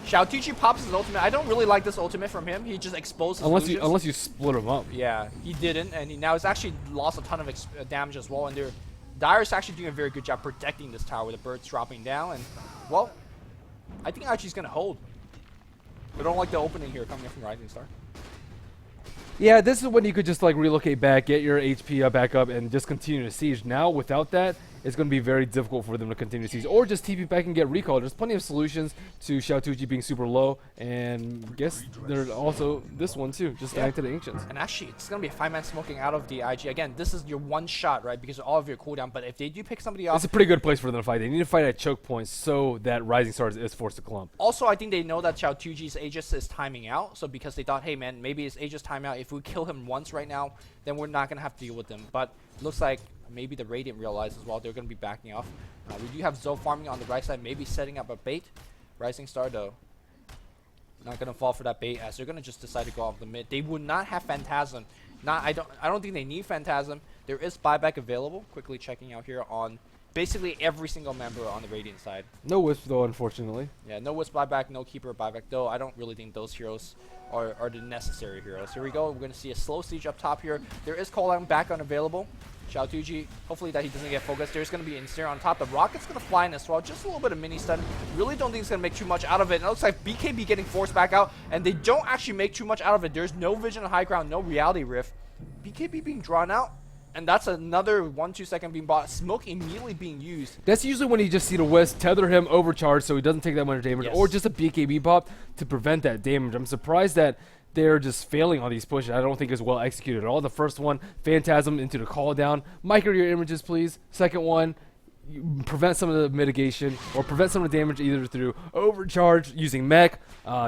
Xiaotuchi pops his ultimate. I don't really like this ultimate from him. He just exposed his illusions.
unless you split him up.
Yeah, he didn't, and now he's actually lost a ton of damage as well. And Dyer's actually doing a very good job protecting this tower with the birds dropping down. And, well, I think Archie's going to hold. I don't like the opening here coming in from Rising Star.
Yeah, this is when you could just like relocate back, get your HP back up, and just continue to siege. Now, without that, it's going to be very difficult for them to continue to siege, or just TP back and get recalled. There's plenty of solutions to Xiaotuji being super low, and I guess there's also this one too, just dying to the Ancients.
And actually, it's going to be a 5-man smoking out of the IG. Again, this is your one shot, right, because of all of your cooldown. But if they do pick somebody off...
It's a pretty good place for them to fight. They need to fight at choke points so that Rising Stars is forced to clump.
Also, I think they know that Xiaotuji's Aegis is timing out. So because they thought, hey, man, maybe his Aegis time out. If we kill him once right now, then we're not going to have to deal with him. But looks like maybe the Radiant realized as well. They're going to be backing off. We do have Zoe farming on the right side, maybe setting up a bait. Rising Star, though, not going to fall for that bait, as they're going to just decide to go off the mid. They would not have Phantasm. I don't think they need Phantasm. There is buyback available. Quickly checking out here on basically every single member on the Radiant side.
No Wisp though, unfortunately.
Yeah, no Wisp buyback, no Keeper buyback, though. I don't really think those heroes are the necessary heroes. Here we go. We're going to see a slow siege up top here. There is cooldown back unavailable. Xiaotuji, hopefully that he doesn't get focused. There's going to be Ensnare on top. The Rocket's going to fly in as well. Just a little bit of mini stun. Really don't think it's going to make too much out of it. And it looks like BKB getting forced back out, and they don't actually make too much out of it. There's no vision of high ground, no reality rift. BKB being drawn out. And that's another 1-2 second being bought. Smoke immediately being used.
That's usually when you just see the Wisp, tether him, overcharge so he doesn't take that much damage,
Yes.
or just a BKB pop to prevent that damage. I'm surprised that they're just failing on these pushes. I don't think it's well executed at all. The first one, Phantasm into the call down. Micro your images, please. Second one, you prevent some of the mitigation or prevent some of the damage either through overcharge using mech,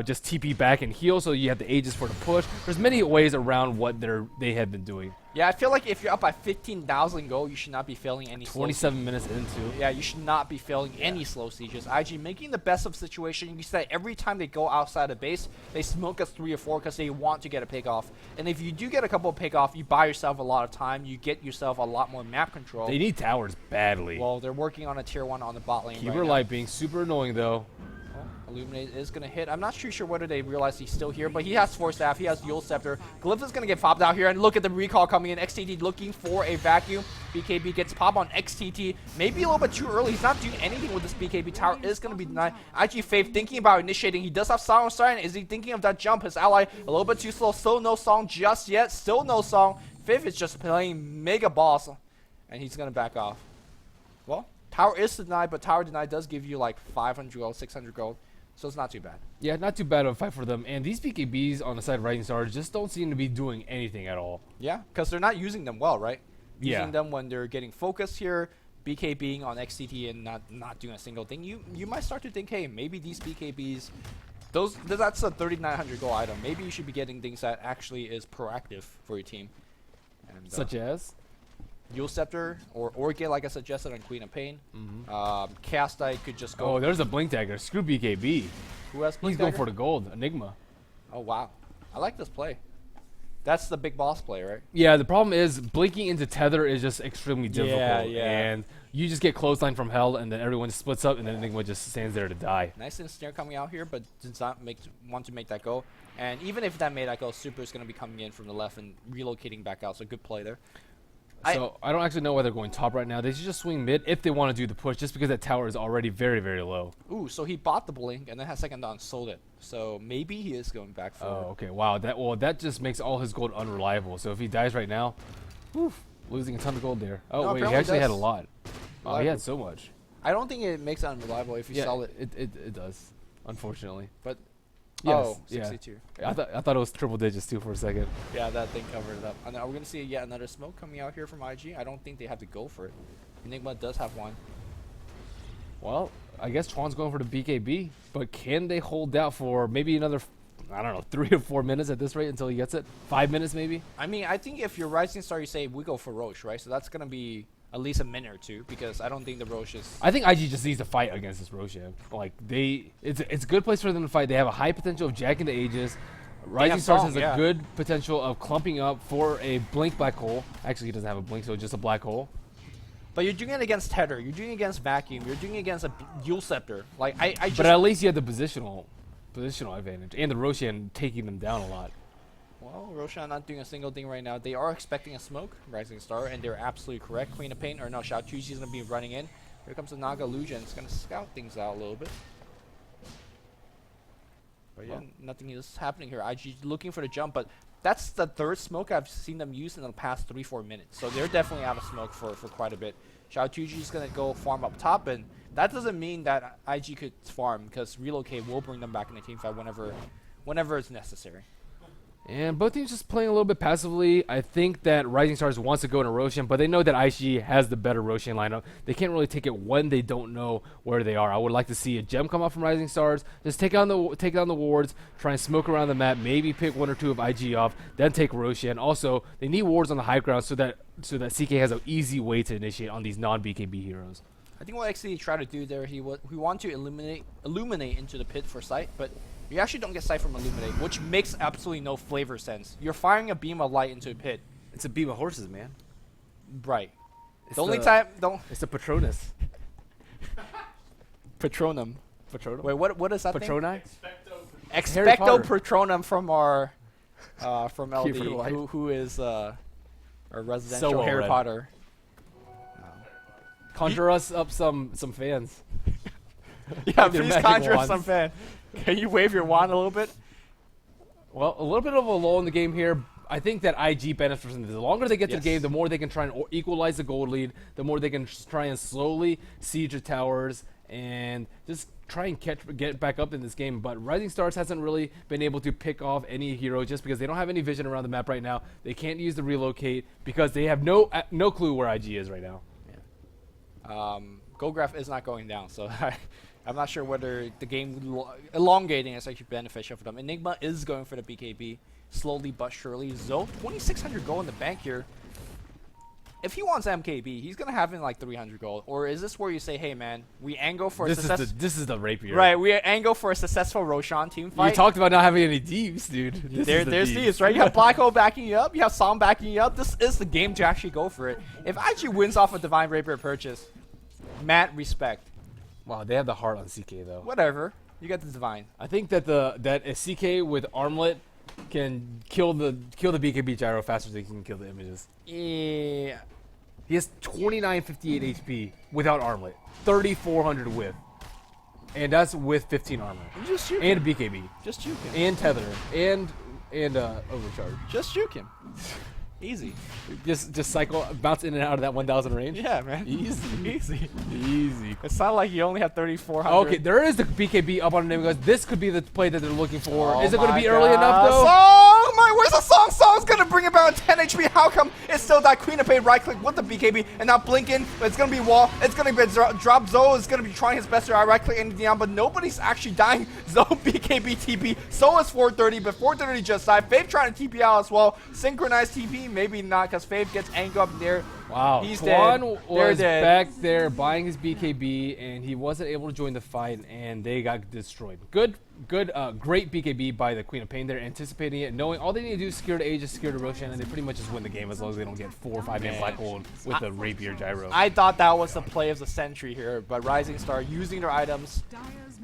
just TP back and heal so you have the Aegis for the push. There's many ways around what they have been doing.
Yeah, I feel like if you're up by 15,000 gold, you should not be failing any slow
27 minutes into.
Yeah, you should not be failing any slow sieges. IG making the best of the situation. You said every time they go outside of base, they smoke us 3 or 4 because they want to get a pick off. And if you do get a couple of pick off, you buy yourself a lot of time. You get yourself a lot more map control.
They need towers badly.
Well, they're working on a tier 1 on the bot lane
Keeper
right now.
Light being super annoying though.
Illuminate is going to hit. I'm not too sure whether they realize he's still here, but he has Force Staff. He has Yule Scepter. Glyph is going to get popped out here, and look at the recall coming in. XTT looking for a vacuum. BKB gets popped on XTT. Maybe a little bit too early. He's not doing anything with this BKB. Tower is going to be denied. IG Faith thinking about initiating. He does have Song Siren. Is he thinking of that jump? His ally a little bit too slow. Still no Song just yet. Still no Song. Faith is just playing Mega Boss, and he's going to back off. Well, Tower is denied, but Tower denied does give you like 500 gold, 600 gold. So it's not too bad.
Yeah, not too bad of a fight for them. And these BKBs on the side of RisingStars just don't seem to be doing anything at all.
Yeah, because they're not using them well, right?
Yeah.
Using them when they're getting focused here, BKBing on XTT and not doing a single thing. You might start to think, hey, maybe these BKBs, that's a 3,900 gold item. Maybe you should be getting things that actually is proactive for your team. And,
Such as?
Yule Scepter or get like I suggested on Queen of Pain. Cast I could just go.
Oh, there's a Blink Dagger. Screw BKB.
Who has
He's
Blink
going
Dagger?
for the gold. Enigma.
Oh wow, I like this play. That's the big boss play, right?
Yeah, the problem is blinking into tether is just extremely difficult.
yeah.
And you just get clothesline from hell, and then everyone just splits up, and then Enigma just stands there to die.
Nice snare coming out here, but does not want to make that go. And even if that made that go, Super is going to be coming in from the left and relocating back out. So good play there.
So I don't actually know why they're going top right now. They should just swing mid if they want to do the push, just because that tower is already very, very low.
Ooh, so he bought the blink and then has second down, sold it. So maybe he is going back forward.
Oh, okay. Wow. That just makes all his gold unreliable. So if he dies right now, oof, losing a ton of gold there. Oh
No,
wait, he
apparently
actually had a
does.
lot. Oh, he had so much.
I don't think it makes it unreliable if you sell it.
It does, unfortunately.
But
Yes,
oh,
yeah.
62.
I thought it was triple digits too for a second.
Yeah, that thing covered it up. And are we going to see yet another smoke coming out here from IG? I don't think they have to go for it. Enigma does have one.
Well, I guess Chuan's going for the BKB, but can they hold out for maybe another, I don't know, 3 or 4 minutes at this rate until he gets it? 5 minutes maybe?
I mean, I think if you're Rising Star, you say we go for Roche, right? So that's going to be at least a minute or two because I don't think the Roche is...
I think IG just needs to fight against this Roshan. Like it's a good place for them to fight. They have a high potential of jacking the Aegis. Rising Stars
Song,
has
yeah.
a good potential of clumping up for a blink black hole. Actually, he doesn't have a blink, so just a black hole.
But you're doing it against Tether. You're doing it against Vacuum. You're doing it against a Yule Scepter. Like, I just...
But at least you have the positional advantage and the Roshan taking them down a lot.
Well, Roshan not doing a single thing right now. They are expecting a smoke, Rising Star, and they're absolutely correct. Queen of Pain, or no, Shao Tuji's going to be running in. Here comes the Naga Illusion. It's going to scout things out a little bit. But yeah, nothing is happening here. IG looking for the jump, but that's the third smoke I've seen them use in the past 3-4 minutes. So they're definitely out of smoke for quite a bit. Shao Tuji's going to go farm up top, and that doesn't mean that IG could farm, because Relocate will bring them back in the team fight whenever it's necessary.
And both teams just playing a little bit passively. I think that Rising Stars wants to go into Roshan, but they know that IG has the better Roshan lineup. They can't really take it when they don't know where they are. I would like to see a gem come out from Rising Stars, just take down the wards, try and smoke around the map, maybe pick 1 or 2 of IG off, then take Roshan. Also, they need wards on the high ground so that CK has an easy way to initiate on these non-BKB heroes.
I think what XD tried to do there, he want to illuminate into the pit for sight, but you actually don't get sight from illuminate, which makes absolutely no flavor sense. You're firing a beam of light into a pit.
It's a beam of horses, man.
Right.
It's
The only time don't
It's a Patronus.
Patronum.
Patronum?
Wait, what is that thing?
Patroni?
Expecto
Potter.
Patronum from our from LD,
Keeper Light.
who is a residential
So well
Harry
read.
Potter.
Conjure us up some fans.
Yeah,
With your
please
magic
conjure
wands.
some fan. Can you wave your wand a little bit?
Well, a little bit of a lull in the game here. I think that IG benefits from this. The longer they get to the
Yes.
game, the more they can try and equalize the gold lead. The more they can try and slowly siege the towers and just try and get back up in this game. But RisingStars hasn't really been able to pick off any hero just because they don't have any vision around the map right now. They can't use the relocate because they have no clue where IG is right now.
Goldgraph is not going down, so I'm not sure whether the game elongating is actually beneficial for them. Enigma is going for the BKB, slowly but surely. Zoe, 2,600 gold in the bank here. If he wants MKB, he's gonna have in like 300 gold. Or is this where you say, hey man, we angle for a success?
This is the rapier.
Right, we angle for a successful Roshan team fight.
You talked about not having any deeps, dude.
There's these, right? You have Black Hole backing you up. You have Song backing you up. This is the game to actually go for it. If IG wins off a Divine Rapier purchase, Matt, respect.
Wow, they have the heart on CK though.
Whatever. You get the Divine.
I think that a CK with armlet can kill the BKB gyro faster than he can kill the images.
Yeah.
He has 2958 HP without armlet, 3400 with, and that's with 15 armor
Just juke
and
him.
BKB
Just juke him.
and tether and overcharge.
Just juke him. Easy.
Just cycle, bounce in and out of that 1000 range.
Yeah, man.
Easy,
Easy.
easy.
It's not like you only have 3,400.
Okay, there is the BKB up on the name, guys. This could be the play that they're looking for.
Oh
Is it going to
my
be early enough though?
Song! Where's the Song? Song's gonna bring about 10 HP. How come it's still that Queen of Pain right click with the BKB and now blinking? It's gonna be wall. It's gonna be drop. Zoe is gonna be trying his best to right click into Dion, but nobody's actually dying. Zoe BKB TP. So is 430, but 430 just died. Fave trying to TP out as well. Synchronized TP, maybe not, because Fave gets angled up there.
Wow,
He's
Quan
dead.
was
They're dead.
back there buying his BKB, and he wasn't able to join the fight, and they got destroyed. Great BKB by the Queen of Pain there, anticipating it, knowing all they need to do is secure the Aegis, secure the Roshan, and they pretty much just win the game as long as they don't get 4 or 5 man Black Hole with the Rapier Gyro.
I thought that was the play of the century here, but RisingStar using their items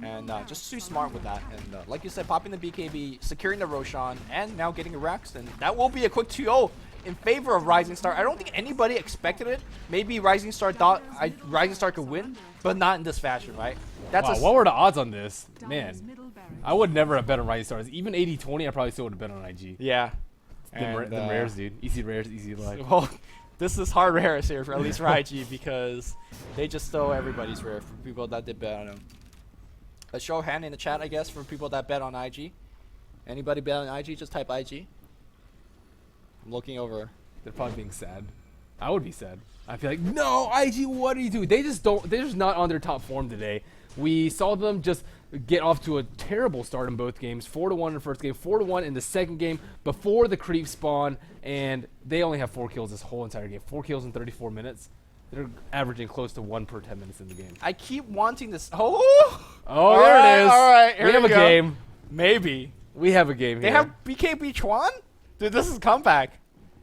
and just too smart with that. And like you said, popping the BKB, securing the Roshan, and now getting a Rex, and that will be a quick 2-0 in favor of RisingStar. I don't think anybody expected it. Maybe RisingStar thought RisingStar could win, but not in this fashion, right? That's
Wow, what were the odds on this? Man, I would never have bet on RisingStars. Even 80-20, I probably still would have bet on IG.
yeah.
Them rares, dude. Easy rares, easy life.
Well, this is hard rares here, for at least for IG, because they just stole everybody's rare for people that did bet on them. A show of hand in the chat, I guess, for people that bet on IG. Anybody bet on IG? Just type IG. I'm looking over.
They're probably being sad. I would be sad. I'd be like, no, IG, what are you doing? They're just not on their top form today. We saw them just get off to a terrible start in both games. 4-1 in the first game, 4-1 in the second game before the creep spawn, and they only have 4 kills this whole entire game. 4 kills in 34 minutes. They're averaging close to 1 per 10 minutes in the game.
I keep wanting this. Oh,
There it is.
All right, here
we have a
go.
game.
Maybe.
We have a game
They
here.
have BKB Chuan? Dude, this is comeback.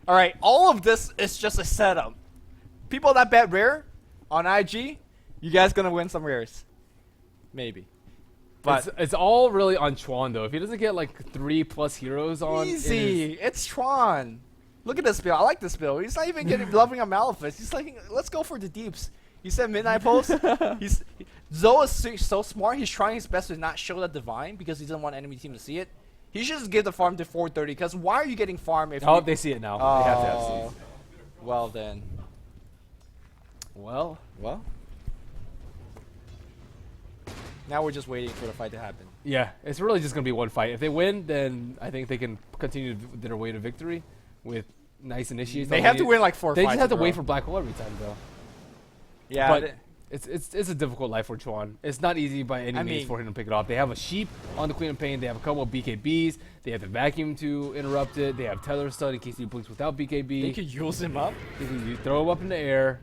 All right, all of this is just a setup. People that bet rare on IG, you guys gonna win some rares. Maybe. But
It's all really on Chuan though. If he doesn't get like 3+ heroes on,
easy. It's Chuan. Look at this build. I like this build. He's not even getting loving on Malefice. He's like, let's go for the deeps. He said Midnight Pulse. Zoe is so smart. He's trying his best to not show that Divine because he doesn't want enemy team to see it. He should just give the farm to 430 because why are you getting farm if
Oh, they see it now. They have to have
Oh,
seeds.
well then.
Well,
Now we're just waiting for the fight to happen.
yeah, it's really just gonna be one fight. If they win, then I think they can continue their way to victory with nice initiates.
They have to win like 4
They
fights.
just have to
in a
wait
row.
for Black Hole every time, though.
Yeah,
but it's a difficult life for Chuan. It's not easy by any
I
means
mean-
for him to pick it off. They have a sheep on the Queen of Pain. They have a couple of BKBs. They have the vacuum to interrupt it. They have tether stun in case he blinks without BKB.
they could use him up.
You throw him up in the air.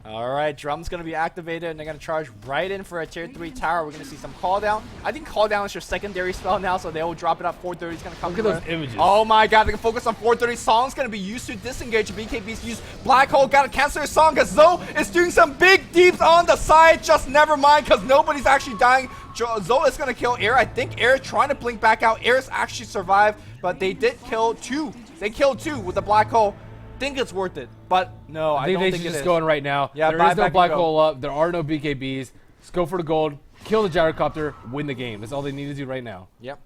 All right, drum's gonna be activated, and they're gonna charge right in for a tier 3 tower. We're gonna see some call down. I think call down is your secondary spell now, so they will drop it up. 430 is gonna come.
Look at those images.
Oh my God, they can focus on 430. Song's gonna be used to disengage. BKB's used. Black Hole gotta cancel his song because Zoe is doing some big deeps on the side. Just never mind, because nobody's actually dying. Zoe is gonna kill Air. I think Air is trying to blink back out. Air's actually survived, but they did kill 2. They killed 2 with the Black Hole. Think it's worth it, but no, I
I think
don't
they
think
should
it
just
is.
go in right now.
Yeah,
there
buy
is no
back and
Black
go.
Hole up. There are no BKBs. Just go for the gold. Kill the gyrocopter. Win the game. That's all they need to do right now.
Yep.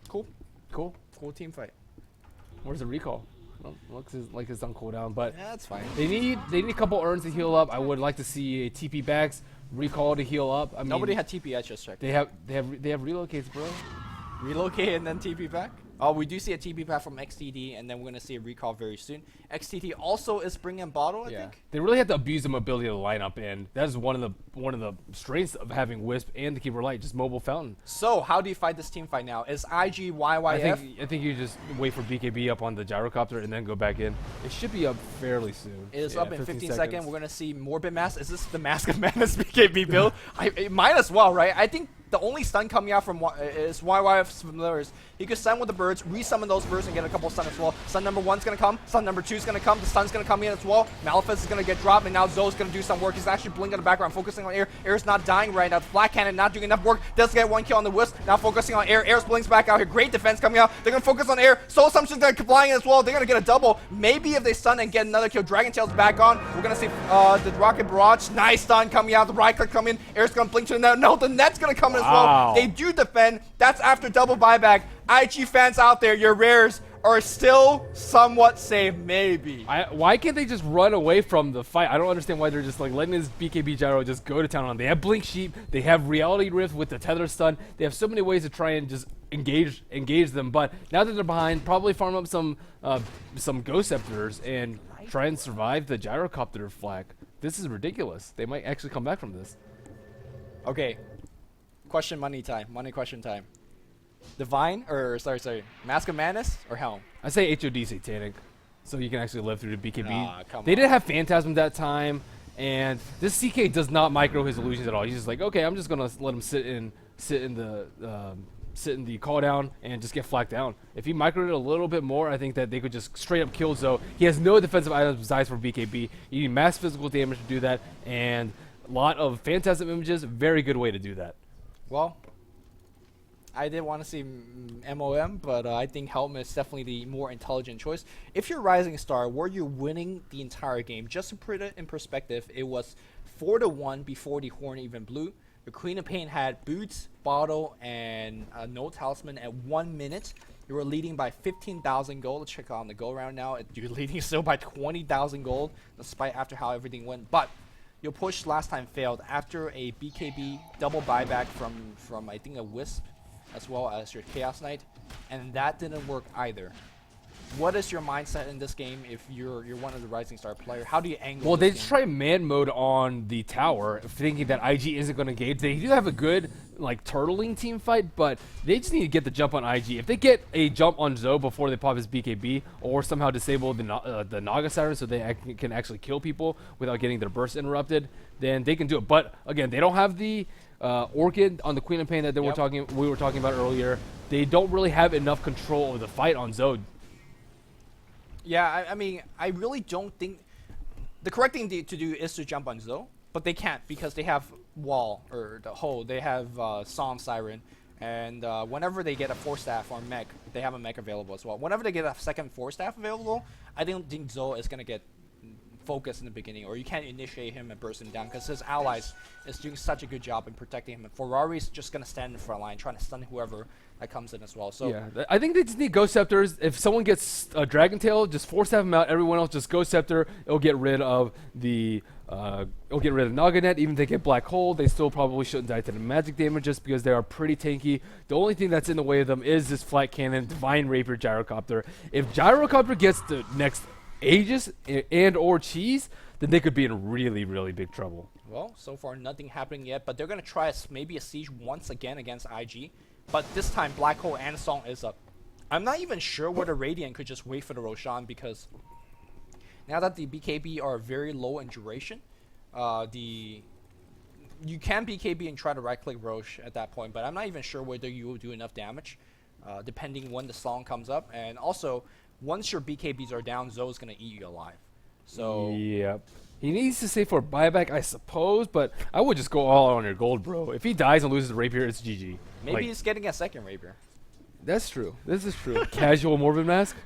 Cool.
Cool.
Cool team fight.
Where's the recall? Well, looks like it's on cooldown, but
Yeah, that's fine.
they need a couple urns to heal up. I would like to see a TP backs recall to heal up. I mean,
Nobody had TP. I just checked.
They have relocates, bro.
Relocate and then TP back. Oh, we do see a TP back from XTD, and then we're gonna see a recall very soon. XTD also is bringing bottle, I think.
They really have to abuse the mobility of the lineup, and that is one of the strengths of having Wisp and the Keeper Light, just mobile fountain.
So how do you fight this team fight now? Is IG YYF?
I think you just wait for BKB up on the gyrocopter and then go back in. It should be up fairly soon.
It is
Yeah,
up in 15 seconds.
seconds.
We're gonna see Morbid Mask. Is this the Mask of Madness BKB build? It might as well, right? I think the only stun coming out from is YYF's familiars. He could stun with the birds, resummon those birds, and get a couple stun as well. Stun number 1's gonna come. Stun number 2's gonna come. The stun's gonna come in as well. Malphite is gonna get dropped, and now Zoe's gonna do some work. He's actually blinking in the background, focusing on air. Air's not dying right now. The Black Cannon not doing enough work. Does get 1 kill on the Wisp. Now focusing on air. Air's blinks back out here. Great defense coming out. They're gonna focus on air. Soul Assumption's gonna flying as well. They're gonna get a double. Maybe if they stun and get another kill, Dragon Tail's back on. We're gonna see the Rocket Barrage. Nice stun coming out. The right click coming in. Air's gonna blink to the net. No, the net's gonna come in as well.
Wow.
They do defend. That's after double buyback. IG fans out there, your rares are still somewhat safe, maybe.
Why can't they just run away from the fight? I don't understand why they're just like letting this BKB gyro just go to town on. They have Blink Sheep, they have Reality Rift with the Tether Stun. They have so many ways to try and just engage them. But now that they're behind, probably farm up some Ghost Scepters and try and survive the gyrocopter flag. This is ridiculous. They might actually come back from this.
Okay. Question money time. Money question time. Divine, or sorry, Mask of Madness or Helm?
I say HOD Satanic, so you can actually live through the BKB.
Aw, come
They
on.
didn't have Phantasm that time, and this CK does not micro his illusions at all. He's just like, okay, I'm just gonna let him sit in the call down and just get flacked down. If he microed it a little bit more, I think that they could just straight up kill Zoe. He has no defensive items besides for BKB. You need mass physical damage to do that, and a lot of Phantasm images. Very good way to do that.
Well, I did want to see MOM, but I think Helm is definitely the more intelligent choice. If you're Rising Star, were you winning the entire game? Just to put it in perspective, it was 4-1 before the Horn even blew. The Queen of Pain had Boots, Bottle, and no Talisman at 1 minute. You were leading by 15,000 gold. Let's check on the go round now. You're leading still by 20,000 gold, despite after how everything went. But your push last time failed after a BKB double buyback from I think a Wisp, as well as your Chaos Knight, and that didn't work either. What is your mindset in this game if you're one of the Rising Star player? How do you angle
Well,
this
they just
game?
try man mode on the tower, thinking that IG isn't going to engage. They do have a good like turtling team fight, but they just need to get the jump on IG. If they get a jump on Zoe before they pop his BKB, or somehow disable the Naga Siren so they can actually kill people without getting their burst interrupted, then they can do it. But again, they don't have the Orchid on the Queen of Pain that we were talking about earlier. They don't really have enough control of the fight on Zoe.
Yeah, I mean, I really don't think the correct thing to do is to jump on Zoe, but they can't because they have Wall or the Hole. They have Psalm Siren, and whenever they get a 4-staff or mech, they have a mech available as well. Whenever they get a second 4-staff available, I don't think Zoe is gonna get focused in the beginning, or you can't initiate him and burst him down because his allies is doing such a good job in protecting him. And Ferrari's just gonna stand in the front line trying to stun whoever that comes in as well. So
yeah, I think they just need Ghost Scepters. If someone gets a Dragon Tail, just 4-staff him out. Everyone else just Ghost Scepter. It'll get rid of the Naganet. Even if they get Black Hole, they still probably shouldn't die to the magic damage just because they are pretty tanky. The only thing that's in the way of them is this Flat Cannon, Divine Rapier, Gyrocopter. If Gyrocopter gets the next Aegis and or Cheese, then they could be in really, really big trouble.
well, so far nothing happening yet, but they're gonna try maybe a siege once again against IG. But this time Black Hole and Song is up. I'm not even sure whether Radiant could just wait for the Roshan, because now that the BKB are very low in duration, you can BKB and try to right click Roche at that point, but I'm not even sure whether you will do enough damage, depending when the Song comes up. And also, once your BKBs are down, Zoe's gonna eat you alive. So
Yep. He needs to save for buyback, I suppose, but I would just go all out on your gold, bro. If he dies and loses the Rapier, it's GG.
maybe
Like,
he's getting a second Rapier.
that's true. This is true. Casual Morbid Mask?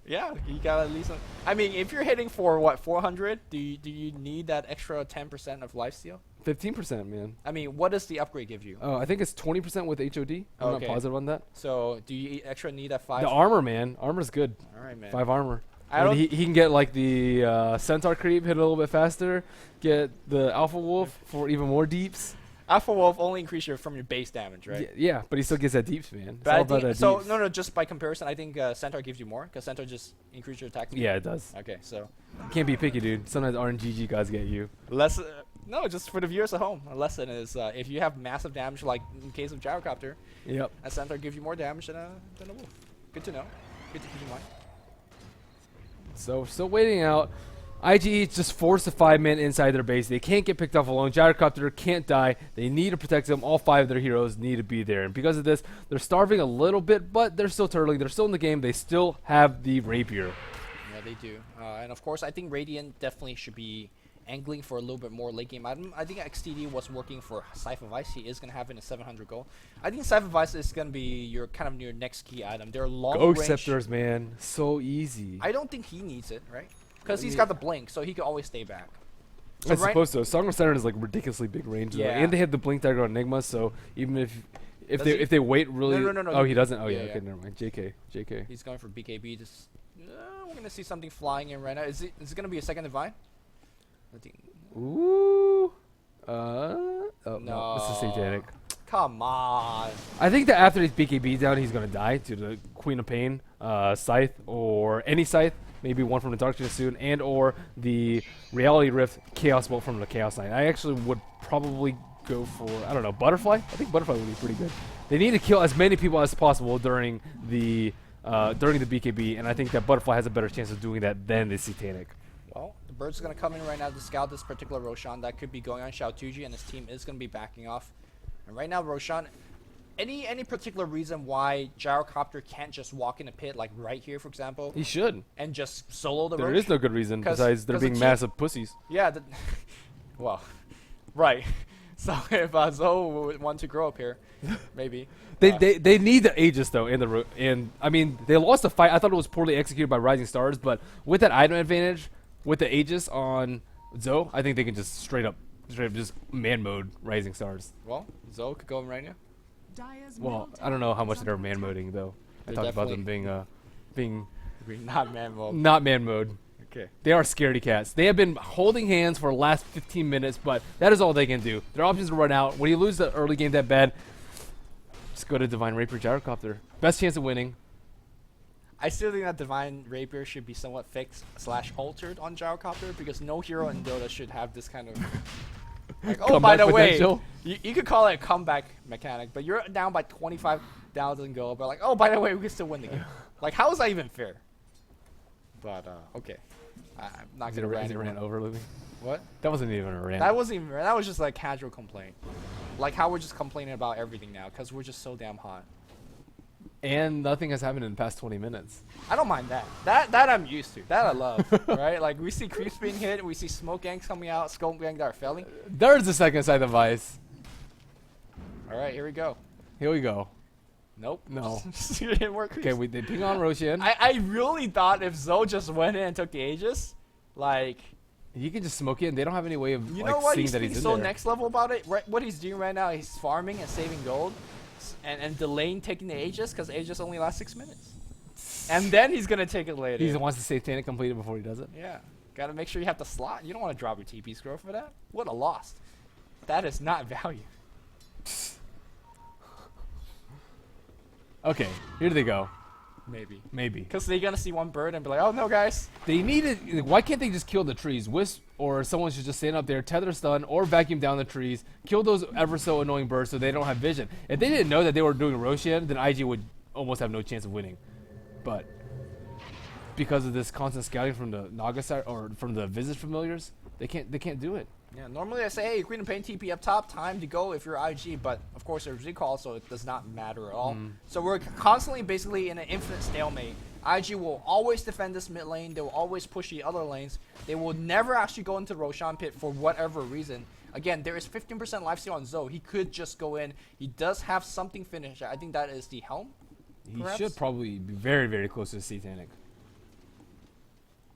Yeah, you got at least. I mean, if you're hitting for what 400, do you need that extra 10% of lifesteal?
15%, man.
I mean, what does the upgrade give you?
Oh, I think it's 20% with HOD. I'm
Okay.
not positive on that.
So do you extra need that 5?
The armor, man. Armor's good.
All right, man.
5 armor.
I
And
don't.
he can get like the Centaur creep, hit a little bit faster. Get the Alpha Wolf for even more deeps.
Alpha Wolf only increase from your base damage, right?
Yeah, but he still gets that deeps, man. It's
But
all
I
about
think,
that
so
deeps.
no, just by comparison, I think Centaur gives you more because Centaur just increase your attack speed.
Yeah, it does.
Okay, so
Can't be picky, dude. Sometimes RNGG guys get you.
less. No, just for the viewers at home, a lesson is if you have massive damage, like in case of Gyrocopter,
Yep.
a Centaur gives you more damage than a Wolf. Good to know. Good to keep in mind.
So still waiting out. IGE just forced the 5-man inside their base. They can't get picked off alone. Gyrocopter can't die. They need to protect them. All 5 of their heroes need to be there. And because of this, they're starving a little bit, but they're still turtling. They're still in the game. They still have the rapier.
Yeah, they do. And of course, I think Radiant definitely should be angling for a little bit more late game item. I think XTD was working for Scythe of Ice. He is going to have it in a 700 goal. I think Scythe of Ice is going to be your kind of your next key item. They're long
Go
range.
Scepters, man. So easy.
I don't think he needs it, right? Because
I
he's
mean-
got the blink, so he can always stay back. So
I
right-
suppose so. Song of Siren is like ridiculously big range, though.
Yeah.
And they have the blink dagger on Enigma, so even if
Does he?
if they wait really,
No,
oh, he doesn't. Oh
Yeah,
yeah,
yeah.
okay, never mind. JK.
He's going for BKB. Just we're gonna see something flying in right now. Is it gonna be a second divine? I think.
Ooh. Oh no, this is
No.
satanic.
Come on.
I think that after his BKB down, he's gonna die to the Queen of Pain, Scythe, or any Scythe. Maybe one from the Darkness soon, and or the Reality Rift Chaos Bolt from the Chaos Knight. I actually would probably go for, I don't know, Butterfly? I think Butterfly would be pretty good. They need to kill as many people as possible during the BKB, and I think that Butterfly has a better chance of doing that than the Satanic.
Well, the bird's gonna come in right now to scout this particular Roshan. That could be going on Xiao Tuji, and his team is gonna be backing off. And right now, Roshan. Any particular reason why Gyrocopter can't just walk in a pit, like right here, for example,
He should.
and just solo the
There
Rosh?
is no good reason
'Cause-
besides there
'cause the
being
team-
massive pussies.
Yeah, well, right. So if Zoe would want to grow up here, maybe.
They need the Aegis though and I mean they lost the fight. I thought it was poorly executed by Rising Stars, but with that item advantage, with the Aegis on Zoe, I think they can just straight up just man mode Rising Stars.
Well, Zoe could go in right now.
Well, I don't know how much they're man moding though. I
They're
talked about them
definitely-
being
Not man mode.
not man mode.
Okay.
They are scaredy cats. They have been holding hands for the last 15 minutes, but that is all they can do. Their options run out. When you lose the early game that bad, just go to Divine Rapier Gyrocopter. Best chance of winning.
I still think that Divine Rapier should be somewhat fixed / altered on Gyrocopter because no hero in Dota should have this kind of. Like, oh, by
Comeback
the way,
potential.
you could call it a comeback mechanic, but you're down by 25,000 gold. But like, oh, by the way, we can still win the game. Like, how is that even fair? But okay, I'm not
Is it
gonna
a
rant
is it ran
anymore.
over, Libby?
What?
That wasn't even a rant.
That wasn't even. That was just like casual complaint. Like how we're just complaining about everything now because we're just so damn hot.
And nothing has happened in the past 20 minutes.
I don't mind that. That I'm used to. That I love. Right? Like we see creeps being hit, we see smoke gangs coming out, scope gangs that are failing.
There's the second side of Vice.
All right, here we go.
Here we go.
Nope.
No.
More creeps.
Okay, they ping on Roshan.
I really thought if Zoe just went in and took the Aegis, like
He can just smoke it, and they don't have any way of
you
like,
know what
seeing
he's
that
being
he's in
so
there.
next level about it. Right, what he's doing right now, he's farming and saving gold, and delaying taking the Aegis because Aegis only lasts 6 minutes, and then he's gonna take it later.
He wants the Satanic completed before he does it.
Yeah, gotta make sure you have the slot. You don't want to drop your TP scroll for that. What a loss. That is not value.
Okay, here they go.
Maybe.
Maybe.
Because they're gonna see one bird and be like, oh no, guys.
They needed. Why can't they just kill the trees? Wisp or someone should just stand up there, tether stun, or vacuum down the trees, kill those ever so annoying birds so they don't have vision. If they didn't know that they were doing Roshan, then IG would almost have no chance of winning. But because of this constant scouting from the Naga side or from the Visage familiars, they can't do it.
Yeah, normally I say, hey, Queen of Pain TP up top, time to go if you're IG, but of course there's recall, so it does not matter at all. So we're constantly basically in an infinite stalemate. IG will always defend this mid lane, they will always push the other lanes. They will never actually go into Roshan pit for whatever reason. Again, there is 15% lifesteal on Zoe. He could just go in. He does have something finished. I think that is the helm.
He
Perhaps?
should probably be very, very close to the Satanic.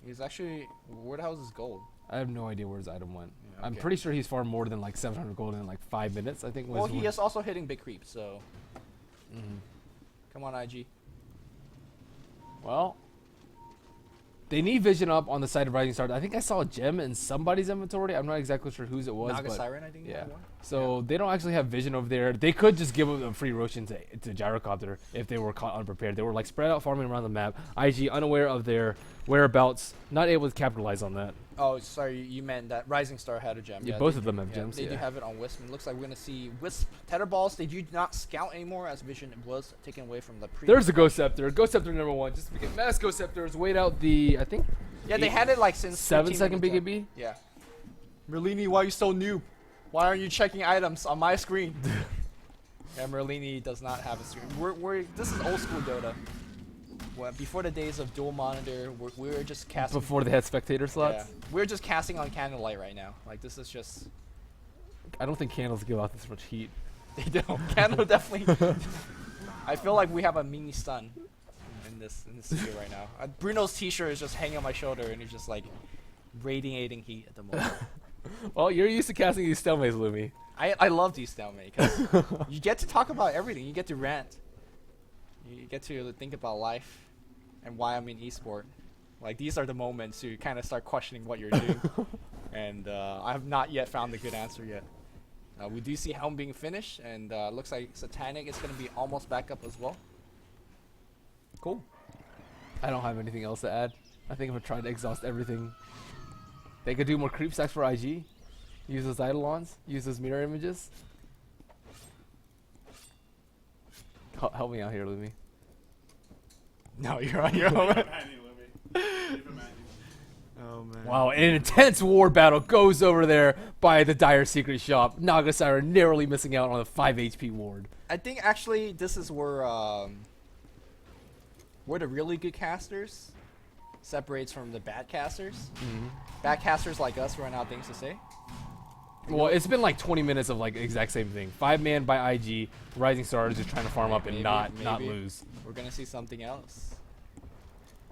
He's actually, where the hell is his gold?
I have no idea where his item went.
Yeah,
I'm
okay.
pretty sure he's farmed more than like 700 gold in like 5 minutes, I think.
Well, he is also hitting big creep, so come on, IG.
Well, they need vision up on the side of RisingStars. I think I saw a gem in somebody's inventory. I'm not exactly sure whose it was.
Naga
but
Siren, I think.
yeah.
One.
So they don't actually have vision over there. They could just give a free Roshan to Gyrocopter if they were caught unprepared. They were like spread out farming around the map. IG unaware of their whereabouts, not able to capitalize on that.
Oh, sorry, you meant that Rising Star had a gem.
Yeah, both
they-
of them have gems.
They do have it on Wisp. And it looks like we're gonna see Wisp Tether Balls. They do not scout anymore as Vision was taken away from the previous.
There's the Ghost Scepter. Ghost Scepter number 1. Just to get mass Ghost Scepters. Wait out the, I think,
Yeah, they had it like since
7-second
15 minutes
BKB.
ago. Yeah. Merlini, why are you so new? Why aren't you checking items on my screen? Yeah, Merlini does not have a screen. This is old school Dota. Well, before the days of dual monitor, we're just casting.
Before they had spectator slots.
Yeah, we're just casting on candlelight right now. Like this is just.
I don't think candles give off this much heat.
They don't. Candle definitely. I feel like we have a mini stun in this studio right now. Bruno's T-shirt is just hanging on my shoulder, and he's just like radiating heat at the moment.
Well, you're used to casting these stalemates, Lumi.
I love these stalemate because you get to talk about everything. You get to rant. You get to think about life and why I'm in esport. Like these are the moments you kind of start questioning what you're doing. And I have not yet found a good answer yet. We do see Helm being finished, and looks like Satanic is going to be almost back up as well. Cool.
I don't have anything else to add. I think I'm trying to exhaust everything. They could do more creep stacks for IG. Use those Eidolons. Use those mirror images. Help me out here, Lumi.
No, you're on your own.
Manny, Libby. Keep it Manny.
Oh man.
Wow, an intense war battle goes over there by the Dire Secret Shop. Naga Siren narrowly missing out on a 5 HP ward.
I think actually this is where the really good casters separates from the bad casters. Bad casters like us run out things to say.
Well, it's been like 20 minutes of like exact same thing. 5-man by IG, RisingStars just trying to farm up and not
maybe.
lose.
We're gonna see something else.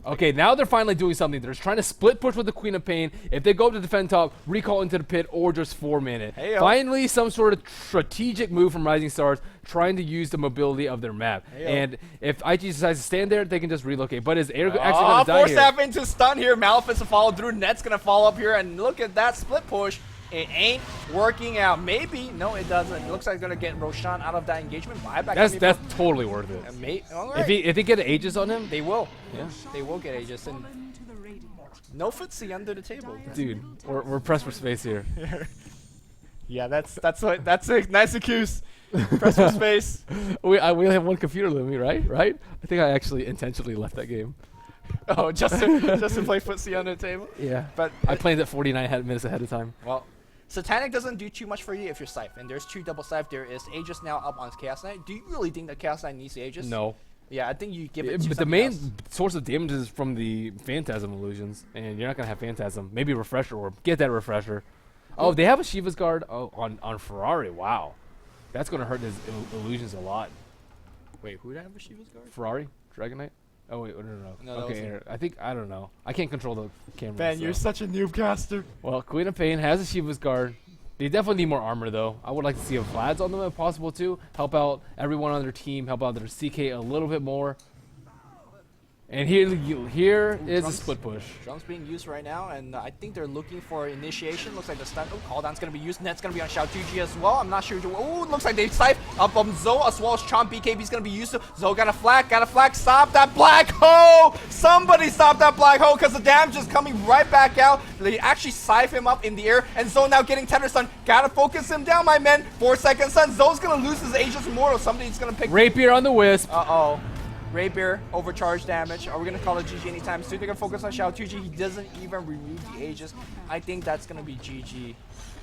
Okay, now they're finally doing something. They're just trying to split push with the Queen of Pain. If they go up to defend top, recall into the pit, or just 4-man it.
Heyo.
Finally, some sort of strategic move from RisingStars, trying to use the mobility of their map.
Heyo.
And if IG decides to stand there, they can just relocate. But is Air actually going to die
force
here?
tap into stun here. Maleficent to follow through. Net's gonna follow up here, and look at that split push. It ain't working out. Maybe. No, it doesn't. It looks like it's gonna get Roshan out of that engagement. Buyback.
That's totally worth it.
All right.
If they get Aegis on him,
They will.
yeah.
They will get Aegis. And no footsie under the table.
Dude, we're pressed for space here.
Yeah, that's a nice excuse. Press for space.
We only have one computer, Lumi, right? Right? I think I actually intentionally left that game.
Oh, just to play footsie under the table.
Yeah.
But
I planned it 49 minutes ahead of time.
well, Satanic doesn't do too much for you if you're Scythe, and there's 2 double Scythe. There is Aegis now up on Chaos Knight. Do you really think that Chaos Knight needs the Aegis?
No.
Yeah, I think you give it to
But the
something
main
else.
source of damage is from the Phantasm illusions, and you're not gonna have Phantasm. Maybe Refresher Orb. Get that Refresher. Oh, they have a Shiva's Guard. Oh, on Ferrari. Wow, that's gonna hurt his illusions a lot.
Wait, who did I have a Shiva's Guard?
Ferrari, Dragon Knight. Oh wait, no.
No, that
Okay,
wasn't-
I don't know. I can't control the camera.
Ben,
so.
you're such a noob caster.
Well, Queen of Pain has a Shiva's Guard. They definitely need more armor, though. I would like to see a Vlad's on them if possible, too. Help out everyone on their team. Help out their CK a little bit more. And here is a
Drums.
split push.
Drums being used right now, and I think they're looking for initiation. Looks like the stun. Oh, call down's gonna be used. Net's gonna be on Xiao 2G as well. I'm not sure. Oh, looks like they scythe up Zoe as well as Chomp. BKB's gonna be used. Zoe got a flag. Stop that black hole! Somebody stop that black hole because the damage is coming right back out. They actually scythe him up in the air, and Zoe now getting tether stun. Gotta focus him down, my men. 4-second stun. Zoe's gonna lose his Aegis Immortal. Somebody's gonna pick.
Rapier on the Wisp.
Uh-oh. Rapier, overcharge damage. Are we going to call it GG anytime soon? They're going to focus on Xiao 2G. He doesn't even remove the Aegis. I think that's going to be GG.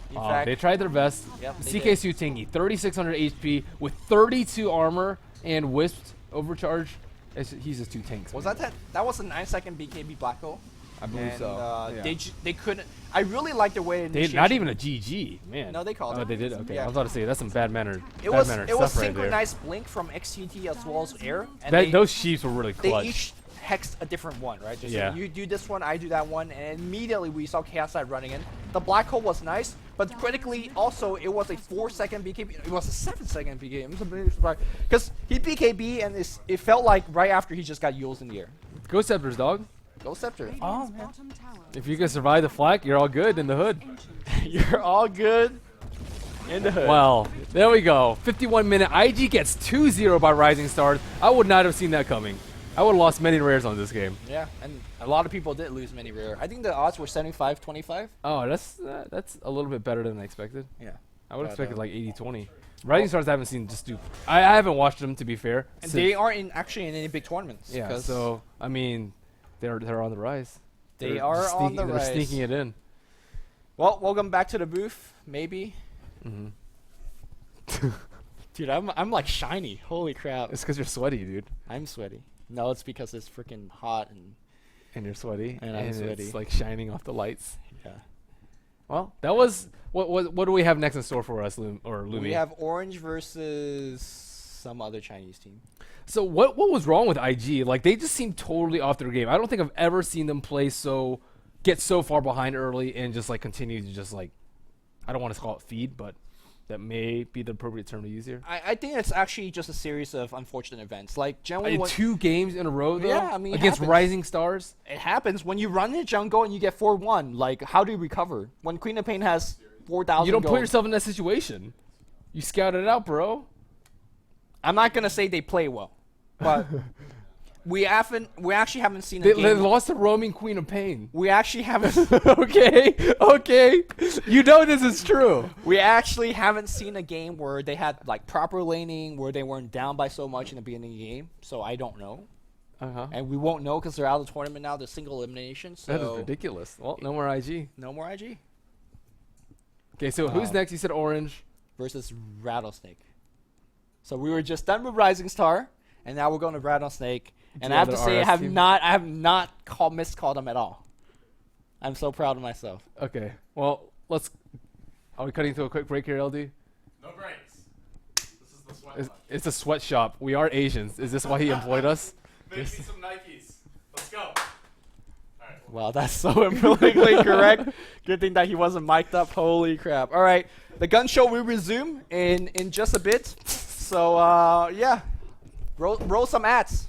In fact,
They tried their best.
Yep, they
CK
did.
Sutingi, 3,600 HP with 32 armor and Wisp overcharge. He's just 2 tanks.
was that was a 9-second BKB black hole?
I believe
And
so. Yeah.
they couldn't. I really like the way
They not even a GG, man.
No, they called
Oh,
it.
they did. Okay,
Yeah.
I was about to say that's some bad manner.
It
bad
was
manner
it was
stuff right there.
synchronized blink from XTT as well as air. And
Those sheeps were really
they
clutch.
each hex a different one, right? Just
Yeah.
you do this one, I do that one, and immediately we saw Chaos Side running in. The black hole was nice, but critically also it was a 4-second BKB. It was a 7-second BKB. I'm surprised because he BKB and it felt like right after he just got Yules in the air.
Go Scepters, dog.
Go Scepter.
Oh, man.
If you can survive the flak, you're all good in the hood.
You're all good in the hood.
Well, there we go. 51-minute. IG gets 2-0 by RisingStars. I would not have seen that coming. I would have lost many rares on this game.
Yeah, and a lot of people did lose many rare. I think the odds were 75-25.
Oh, that's a little bit better than I expected.
Yeah.
I would have
But,
expected like 80-20. RisingStars I haven't seen just do. I haven't watched them, to be fair.
And
since-
they aren't actually in any big tournaments.
Yeah,
'cause
so I mean, they're on the rise.
They
They're
are
just
on the
they're
rise.
sneaking it in.
Well, welcome back to the booth. Maybe.
Mm-hmm.
Dude, I'm like shiny. Holy crap.
It's because you're sweaty, dude,
I'm sweaty. No, it's because it's freaking hot and
and you're sweaty,
And I'm sweaty.
It's like shining off the lights.
yeah.
Well, that was what do we have next in store for us, Lumi?
We have Orange versus some other Chinese team.
So what was wrong with IG? Like they just seem totally off their game. I don't think I've ever seen them get so far behind early and just like continue to just like, I don't want to call it feed, but that may be the appropriate term to use here.
I think it's actually just a series of unfortunate events. Like generally, when
2 games in a row though.
Yeah, I mean, it
against
happens.
RisingStars.
it happens when you run in jungle and you get 4-1. Like, how do you recover when Queen of Pain has 4,000?
You don't
gold?
put yourself in that situation. You scout it out, bro.
I'm not gonna say they play well, but we actually haven't seen a
They
game.
lost to roaming Queen of Pain.
We actually haven't.
okay. You know this is true.
We actually haven't seen a game where they had like proper laning, where they weren't down by so much in the beginning of the game. So I don't know,
Uh-huh.
and we won't know because they're out of the tournament now. They're single elimination. So
That is ridiculous. Well, no more IG.
no more IG
Okay, so who's next? You said Orange.
versus Rattlesnake. So we were just done with Rising Star, and now we're going to Rattlesnake. And
Do
I have to
another
say,
RS team?
I have not miscalled them at all. I'm so proud of myself.
Okay. Well, are we cutting to a quick break here, LD?
No breaks. This is the sweat
It's,
lodge.
it's a sweatshop. We are Asians. Is this why he employed us?
Make me some Nikes. Let's go. Alright.
Wow, that's so politically correct. Good thing that he wasn't mic'd up. Holy crap. All right. The gun show will resume in just a bit. So, yeah. Roll some ads.